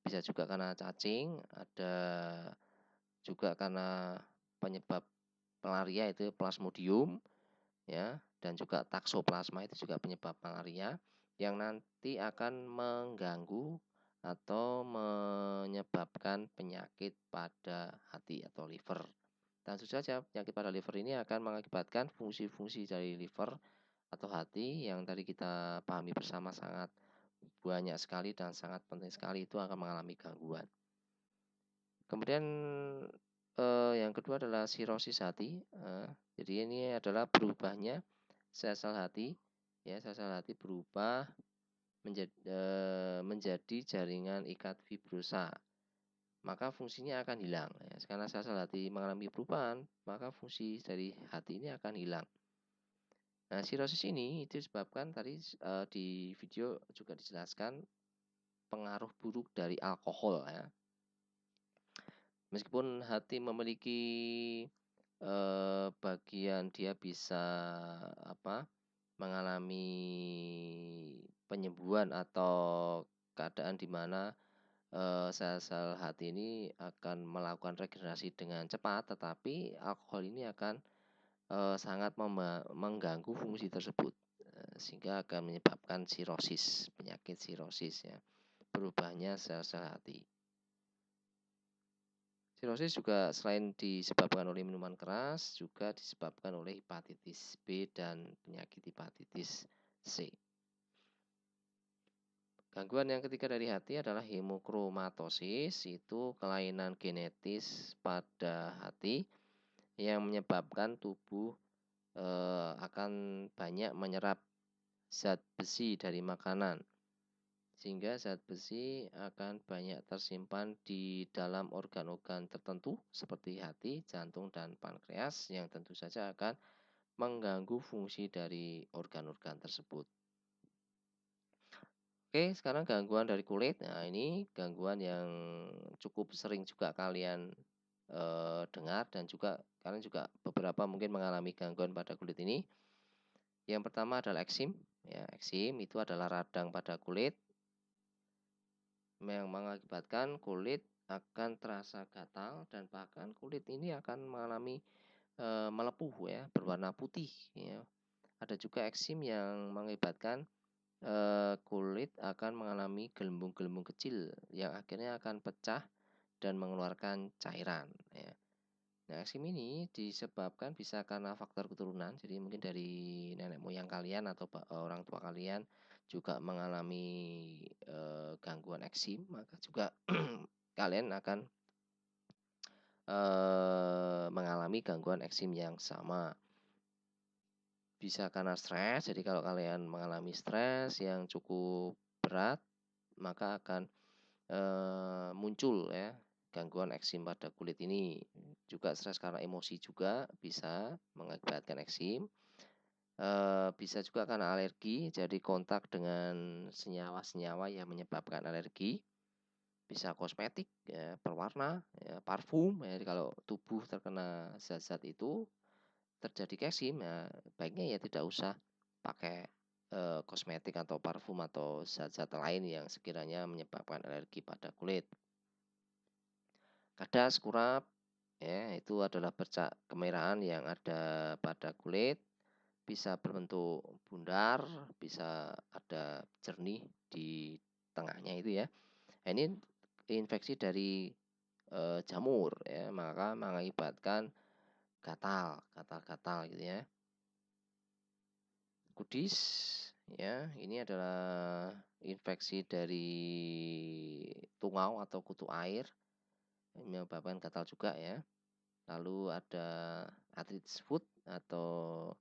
A: bisa juga karena cacing, ada juga karena penyebab malaria itu plasmodium ya, dan juga taksoplasma itu juga penyebab malaria yang nanti akan mengganggu atau menyebabkan penyakit pada hati atau liver. Tentu saja penyakit pada liver ini akan mengakibatkan fungsi-fungsi dari liver atau hati yang tadi kita pahami bersama sangat banyak sekali dan sangat penting sekali, itu akan mengalami gangguan. Kemudian yang kedua adalah sirosis hati. Jadi ini adalah berubahnya sel-sel hati ya, sel-sel hati berubah menjadi jaringan ikat fibrosa. Maka fungsinya akan hilang ya. Karena sel-sel hati mengalami perubahan, maka fungsi dari hati ini akan hilang. Nah, sirosis ini itu disebabkan tadi di video juga dijelaskan pengaruh buruk dari alkohol ya. Meskipun hati memiliki bagian dia bisa mengalami penyembuhan atau keadaan di mana sel-sel hati ini akan melakukan regenerasi dengan cepat, tetapi alkohol ini akan sangat mengganggu fungsi tersebut. sehingga akan menyebabkan sirosis, penyakit sirosis ya, berubahnya sel-sel hati. Sirosis juga selain disebabkan oleh minuman keras, juga disebabkan oleh hepatitis B dan penyakit hepatitis C. Gangguan yang ketiga dari hati adalah hemokromatosis, itu kelainan genetis pada hati yang menyebabkan tubuh akan banyak menyerap zat besi dari makanan, sehingga zat besi akan banyak tersimpan di dalam organ-organ tertentu seperti hati, jantung, dan pankreas yang tentu saja akan mengganggu fungsi dari organ-organ tersebut. Oke, sekarang gangguan dari kulit. Nah, ini gangguan yang cukup sering juga kalian dengar, dan juga kalian juga beberapa mungkin mengalami gangguan pada kulit ini. Yang pertama adalah eksim. Ya, eksim itu adalah radang pada kulit yang mengakibatkan kulit akan terasa gatal, dan bahkan kulit ini akan mengalami melepuh ya, berwarna putih ya. Ada juga eksim yang mengakibatkan kulit akan mengalami gelembung-gelembung kecil yang akhirnya akan pecah dan mengeluarkan cairan ya. Nah, eksim ini disebabkan bisa karena faktor keturunan, jadi mungkin dari nenek moyang kalian atau orang tua kalian juga mengalami gangguan eksim, maka juga kalian akan mengalami gangguan eksim yang sama. Bisa karena stres, jadi kalau kalian mengalami stres yang cukup berat, maka akan muncul ya gangguan eksim pada kulit ini. Juga stres karena emosi juga bisa mengakibatkan eksim. Bisa juga karena alergi, jadi kontak dengan senyawa-senyawa yang menyebabkan alergi. Bisa kosmetik ya, berwarna ya, parfum ya. Jadi kalau tubuh terkena zat-zat itu terjadi eksim ya, baiknya ya tidak usah pakai kosmetik atau parfum atau zat-zat lain yang sekiranya menyebabkan alergi pada kulit. Kadas, kurap ya, itu adalah bercak kemerahan yang ada pada kulit, bisa berbentuk bundar, bisa ada jernih di tengahnya itu ya. Ini infeksi dari jamur ya, maka mengakibatkan gatal gitu ya. Kudis ya, ini adalah infeksi dari tungau atau kutu air yang menyebabkan gatal juga ya. Lalu ada arthritis foot atau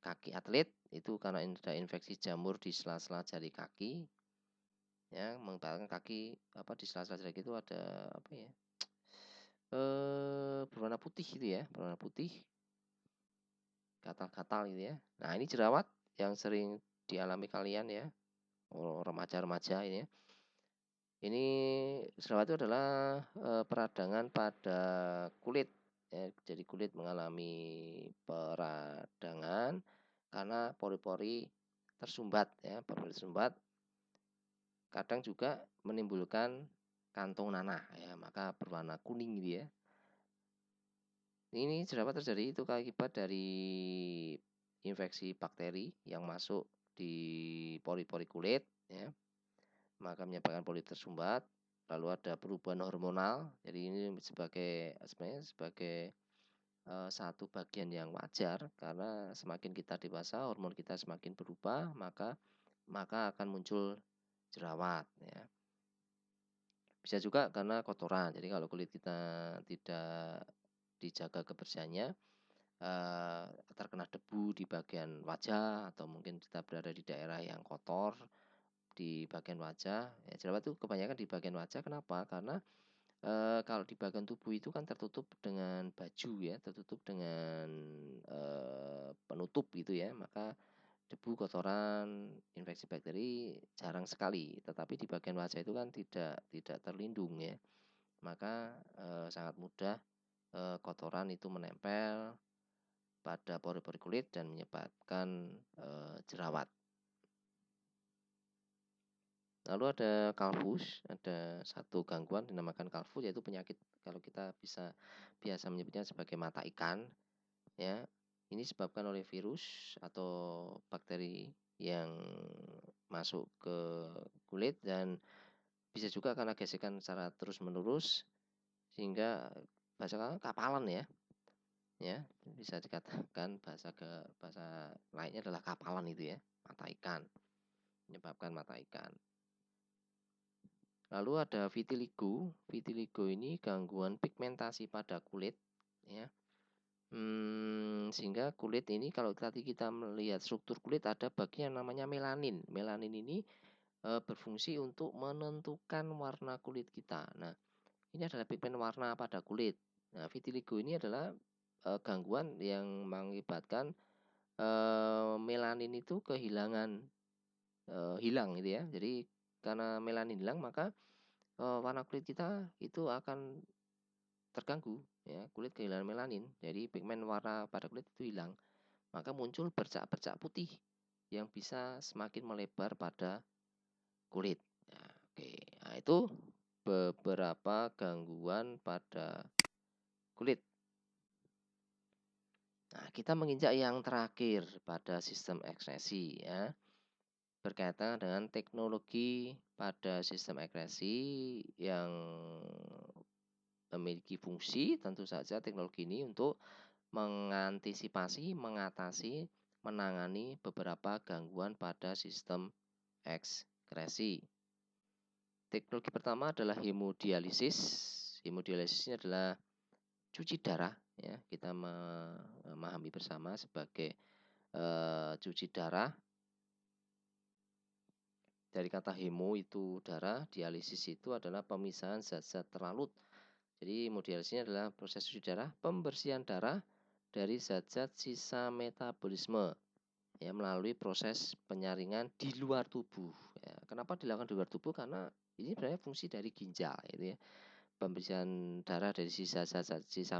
A: kaki atlet, itu karena ada infeksi jamur di sela-sela jari kaki ya, mengakibatkan kaki di sela-sela jari kaki itu ada berwarna putih gitu ya, berwarna putih, gatal-gatal gitu ya. Nah, ini jerawat yang sering dialami kalian ya, remaja-remaja ini ya. Ini jerawat itu adalah peradangan pada kulit ya. Jadi kulit mengalami peradangan karena pori-pori tersumbat ya, pori-pori tersumbat. Kadang juga menimbulkan kantung nanah ya, maka berwarna kuning gitu ya. Ini jerawat terjadi itu akibat dari infeksi bakteri yang masuk di pori-pori kulit ya, maka menyebabkan pori tersumbat. Lalu ada perubahan hormonal, jadi ini sebenarnya sebagai satu bagian yang wajar, karena semakin kita dewasa hormon kita semakin berubah, maka akan muncul jerawat ya. Bisa juga karena kotoran, jadi kalau kulit kita tidak dijaga kebersihannya, terkena debu di bagian wajah, atau mungkin kita berada di daerah yang kotor di bagian wajah ya, jerawat itu kebanyakan di bagian wajah. Kenapa? Karena kalau di bagian tubuh itu kan tertutup dengan baju ya, tertutup dengan penutup gitu ya, maka debu, kotoran, infeksi bakteri jarang sekali. Tetapi di bagian wajah itu kan tidak terlindung ya, maka sangat mudah kotoran itu menempel pada pori-pori kulit dan menyebabkan jerawat. Lalu ada kalvus, ada satu gangguan dinamakan kalvus, yaitu penyakit kalau kita biasa menyebutnya sebagai mata ikan ya. Ini disebabkan oleh virus atau bakteri yang masuk ke kulit, dan bisa juga karena gesekan secara terus-menerus sehingga bahasa kapalan ya bisa dikatakan bahasa lainnya adalah kapalan itu ya, mata ikan, menyebabkan mata ikan. Lalu ada vitiligo. Vitiligo ini gangguan pigmentasi pada kulit ya. Sehingga kulit ini, kalau tadi kita melihat struktur kulit, ada bagian namanya melanin. Melanin ini berfungsi untuk menentukan warna kulit kita. Nah, ini adalah pigmen warna pada kulit. Nah, vitiligo ini adalah gangguan yang mengakibatkan melanin itu kehilangan, hilang gitu ya. Jadi karena melanin hilang, maka warna kulit kita itu akan terganggu ya, kulit kehilangan melanin. Jadi pigmen warna pada kulit itu hilang, maka muncul bercak-bercak putih yang bisa semakin melebar pada kulit. Nah, oke. Nah, itu beberapa gangguan pada kulit. Nah, kita menginjak yang terakhir pada sistem ekspresi ya. Berkaitan dengan teknologi pada sistem ekspresi yang memiliki fungsi, tentu saja teknologi ini untuk mengantisipasi, mengatasi, menangani beberapa gangguan pada sistem ekskresi. Teknologi pertama adalah hemodialisis. Hemodialisis ini adalah cuci darah ya, kita memahami bersama sebagai cuci darah. Dari kata hemo itu darah, dialisis itu adalah pemisahan zat-zat terlarut. Jadi hemodialisis ini adalah proses cuci darah, pembersihan darah dari zat-zat sisa metabolisme ya, melalui proses penyaringan di luar tubuh ya. Kenapa dilakukan di luar tubuh? Karena ini sebenarnya fungsi dari ginjal gitu ya. Pembersihan darah dari sisa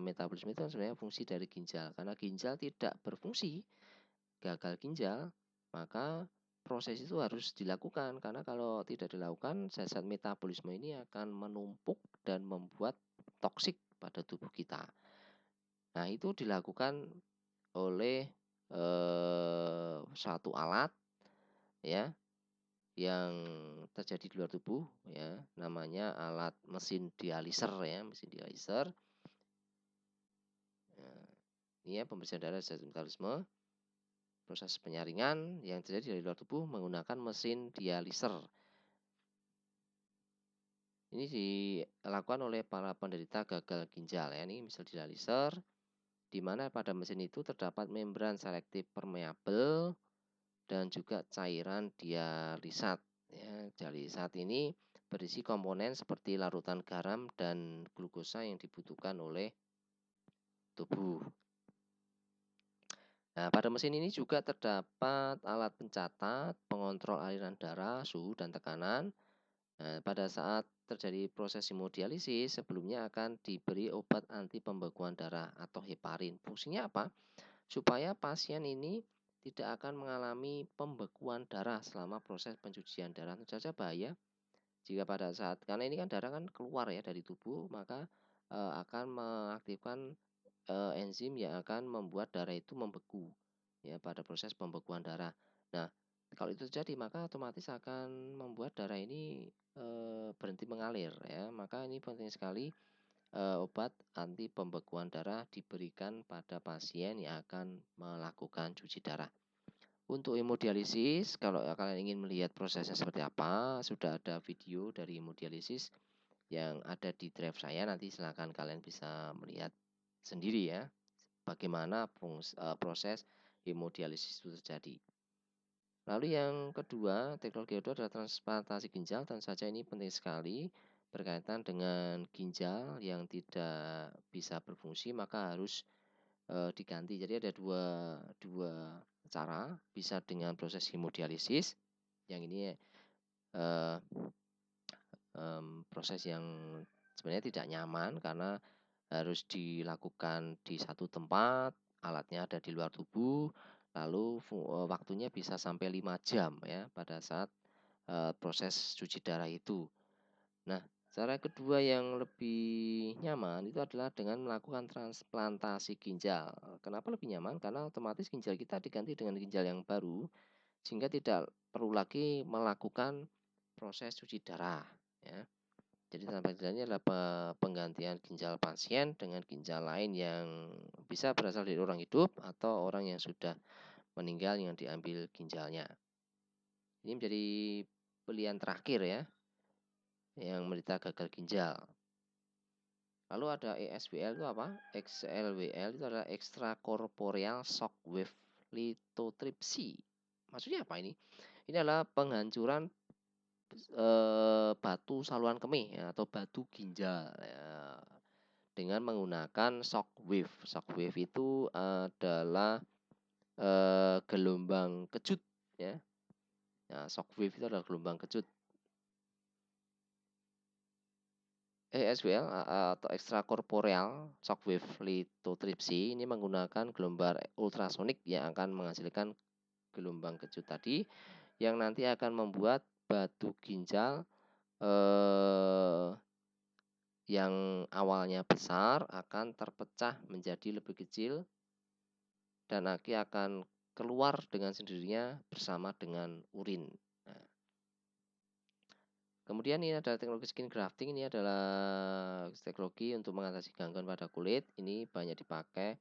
A: metabolisme itu sebenarnya fungsi dari ginjal. Karena ginjal tidak berfungsi, gagal ginjal, maka proses itu harus dilakukan. Karena kalau tidak dilakukan, zat-zat metabolisme ini akan menumpuk dan membuat toksik pada tubuh kita. Nah, itu dilakukan oleh satu alat ya yang terjadi di luar tubuh ya, namanya alat mesin dialiser ya, mesin dialiser. Nah, ini ya pembersihan darah zat metabolisme, proses penyaringan yang terjadi dari luar tubuh menggunakan mesin dialiser. Ini dilakukan oleh para penderita gagal ginjal ya. Ini misal dialiser, di mana pada mesin itu terdapat membran selektif permeabel dan juga cairan dialisat ya. Dialisat ini berisi komponen seperti larutan garam dan glukosa yang dibutuhkan oleh tubuh. Nah, pada mesin ini juga terdapat alat pencatat, pengontrol aliran darah, suhu dan tekanan. Nah, pada saat terjadi proses hemodialisis, sebelumnya akan diberi obat anti pembekuan darah atau heparin. Fungsinya apa? Supaya pasien ini tidak akan mengalami pembekuan darah selama proses pencucian darah. Tentu saja bahaya jika pada saat, karena ini kan darah kan keluar ya dari tubuh, maka akan mengaktifkan enzim yang akan membuat darah itu membeku ya pada proses pembekuan darah. Nah, kalau itu terjadi maka otomatis akan membuat darah ini berhenti mengalir ya. Maka ini penting sekali obat anti pembekuan darah diberikan pada pasien yang akan melakukan cuci darah. Untuk hemodialisis, kalau kalian ingin melihat prosesnya seperti apa, sudah ada video dari hemodialisis yang ada di drive saya. Nanti silakan kalian bisa melihat sendiri ya, bagaimana proses hemodialisis itu terjadi. Lalu yang kedua, teknologi kedua adalah transplantasi ginjal. Tentu saja ini penting sekali berkaitan dengan ginjal yang tidak bisa berfungsi, maka harus diganti. Jadi ada dua cara, bisa dengan proses hemodialisis, yang ini proses yang sebenarnya tidak nyaman karena harus dilakukan di satu tempat, alatnya ada di luar tubuh, lalu waktunya bisa sampai 5 jam ya pada saat proses cuci darah itu. Nah, cara kedua yang lebih nyaman itu adalah dengan melakukan transplantasi ginjal. Kenapa lebih nyaman? Karena otomatis ginjal kita diganti dengan ginjal yang baru sehingga tidak perlu lagi melakukan proses cuci darah ya. Jadi tanpa ginjalnya adalah penggantian ginjal pasien dengan ginjal lain yang bisa berasal dari orang hidup atau orang yang sudah meninggal yang diambil ginjalnya. Ini menjadi pilihan terakhir ya, yang menderita gagal ginjal. Lalu ada ESWL itu apa? XLWL itu adalah extracorporeal shock wave lithotripsy. Maksudnya apa ini? Ini adalah penghancuran batu saluran kemih ya, atau batu ginjal ya, dengan menggunakan shock wave. Shock wave itu adalah gelombang kejut ya. Nah, shock wave itu adalah gelombang kejut. ESWL atau extracorporeal shockwave lithotripsy ini menggunakan gelombang ultrasonik yang akan menghasilkan gelombang kejut tadi yang nanti akan membuat batu ginjal yang awalnya besar akan terpecah menjadi lebih kecil dan akan keluar dengan sendirinya bersama dengan urin. Nah, kemudian ini ada teknologi skin grafting. Ini adalah teknologi untuk mengatasi gangguan pada kulit. Ini banyak dipakai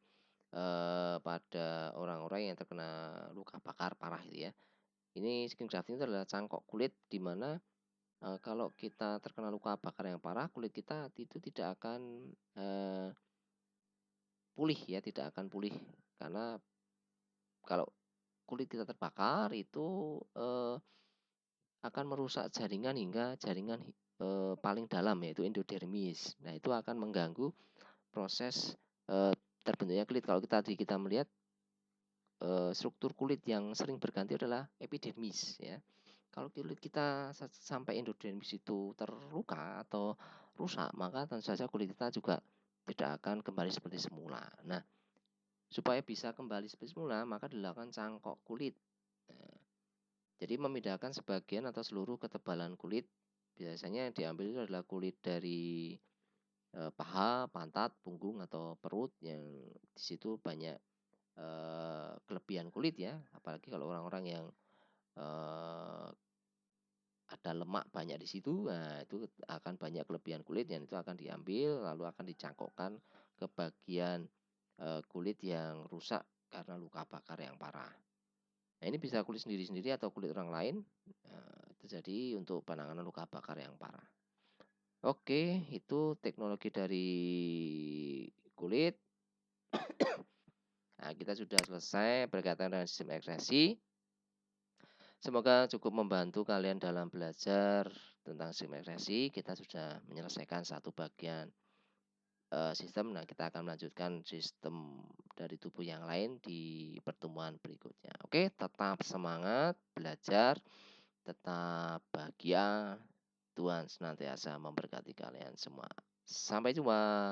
A: pada orang-orang yang terkena luka bakar parah gitu ya. Ini skin grafting itu adalah cangkok kulit di mana kalau kita terkena luka bakar yang parah, kulit kita itu tidak akan pulih ya, tidak akan pulih karena kalau kulit kita terbakar itu akan merusak jaringan hingga jaringan paling dalam yaitu endodermis. Nah, itu akan mengganggu proses terbentuknya kulit. Kalau kita melihat struktur kulit yang sering berganti adalah epidermis ya. Kalau kulit kita sampai endodermis itu terluka atau rusak, maka tentu saja kulit kita juga tidak akan kembali seperti semula. Nah, supaya bisa kembali seperti semula, maka dilakukan cangkok kulit. Nah, jadi memindahkan sebagian atau seluruh ketebalan kulit. Biasanya yang diambil itu adalah kulit dari paha, pantat, punggung atau perut yang di situ banyak kelebihan kulit ya. Apalagi kalau orang-orang yang ada lemak banyak di situ, nah itu akan banyak kelebihan kulit yang itu akan diambil lalu akan dicangkokkan ke bagian kulit yang rusak karena luka bakar yang parah. Nah, ini bisa kulit sendiri-sendiri atau kulit orang lain. Terjadi untuk penanganan luka bakar yang parah. Oke, itu teknologi dari kulit. Nah, kita sudah selesai berkaitan dengan sistem ekspresi. Semoga cukup membantu kalian dalam belajar tentang sistem ekspresi. Kita sudah menyelesaikan satu bagian sistem. Nah, kita akan melanjutkan sistem dari tubuh yang lain di pertemuan berikutnya. Oke, tetap semangat belajar, tetap bahagia. Tuhan senantiasa memberkati kalian semua. Sampai jumpa.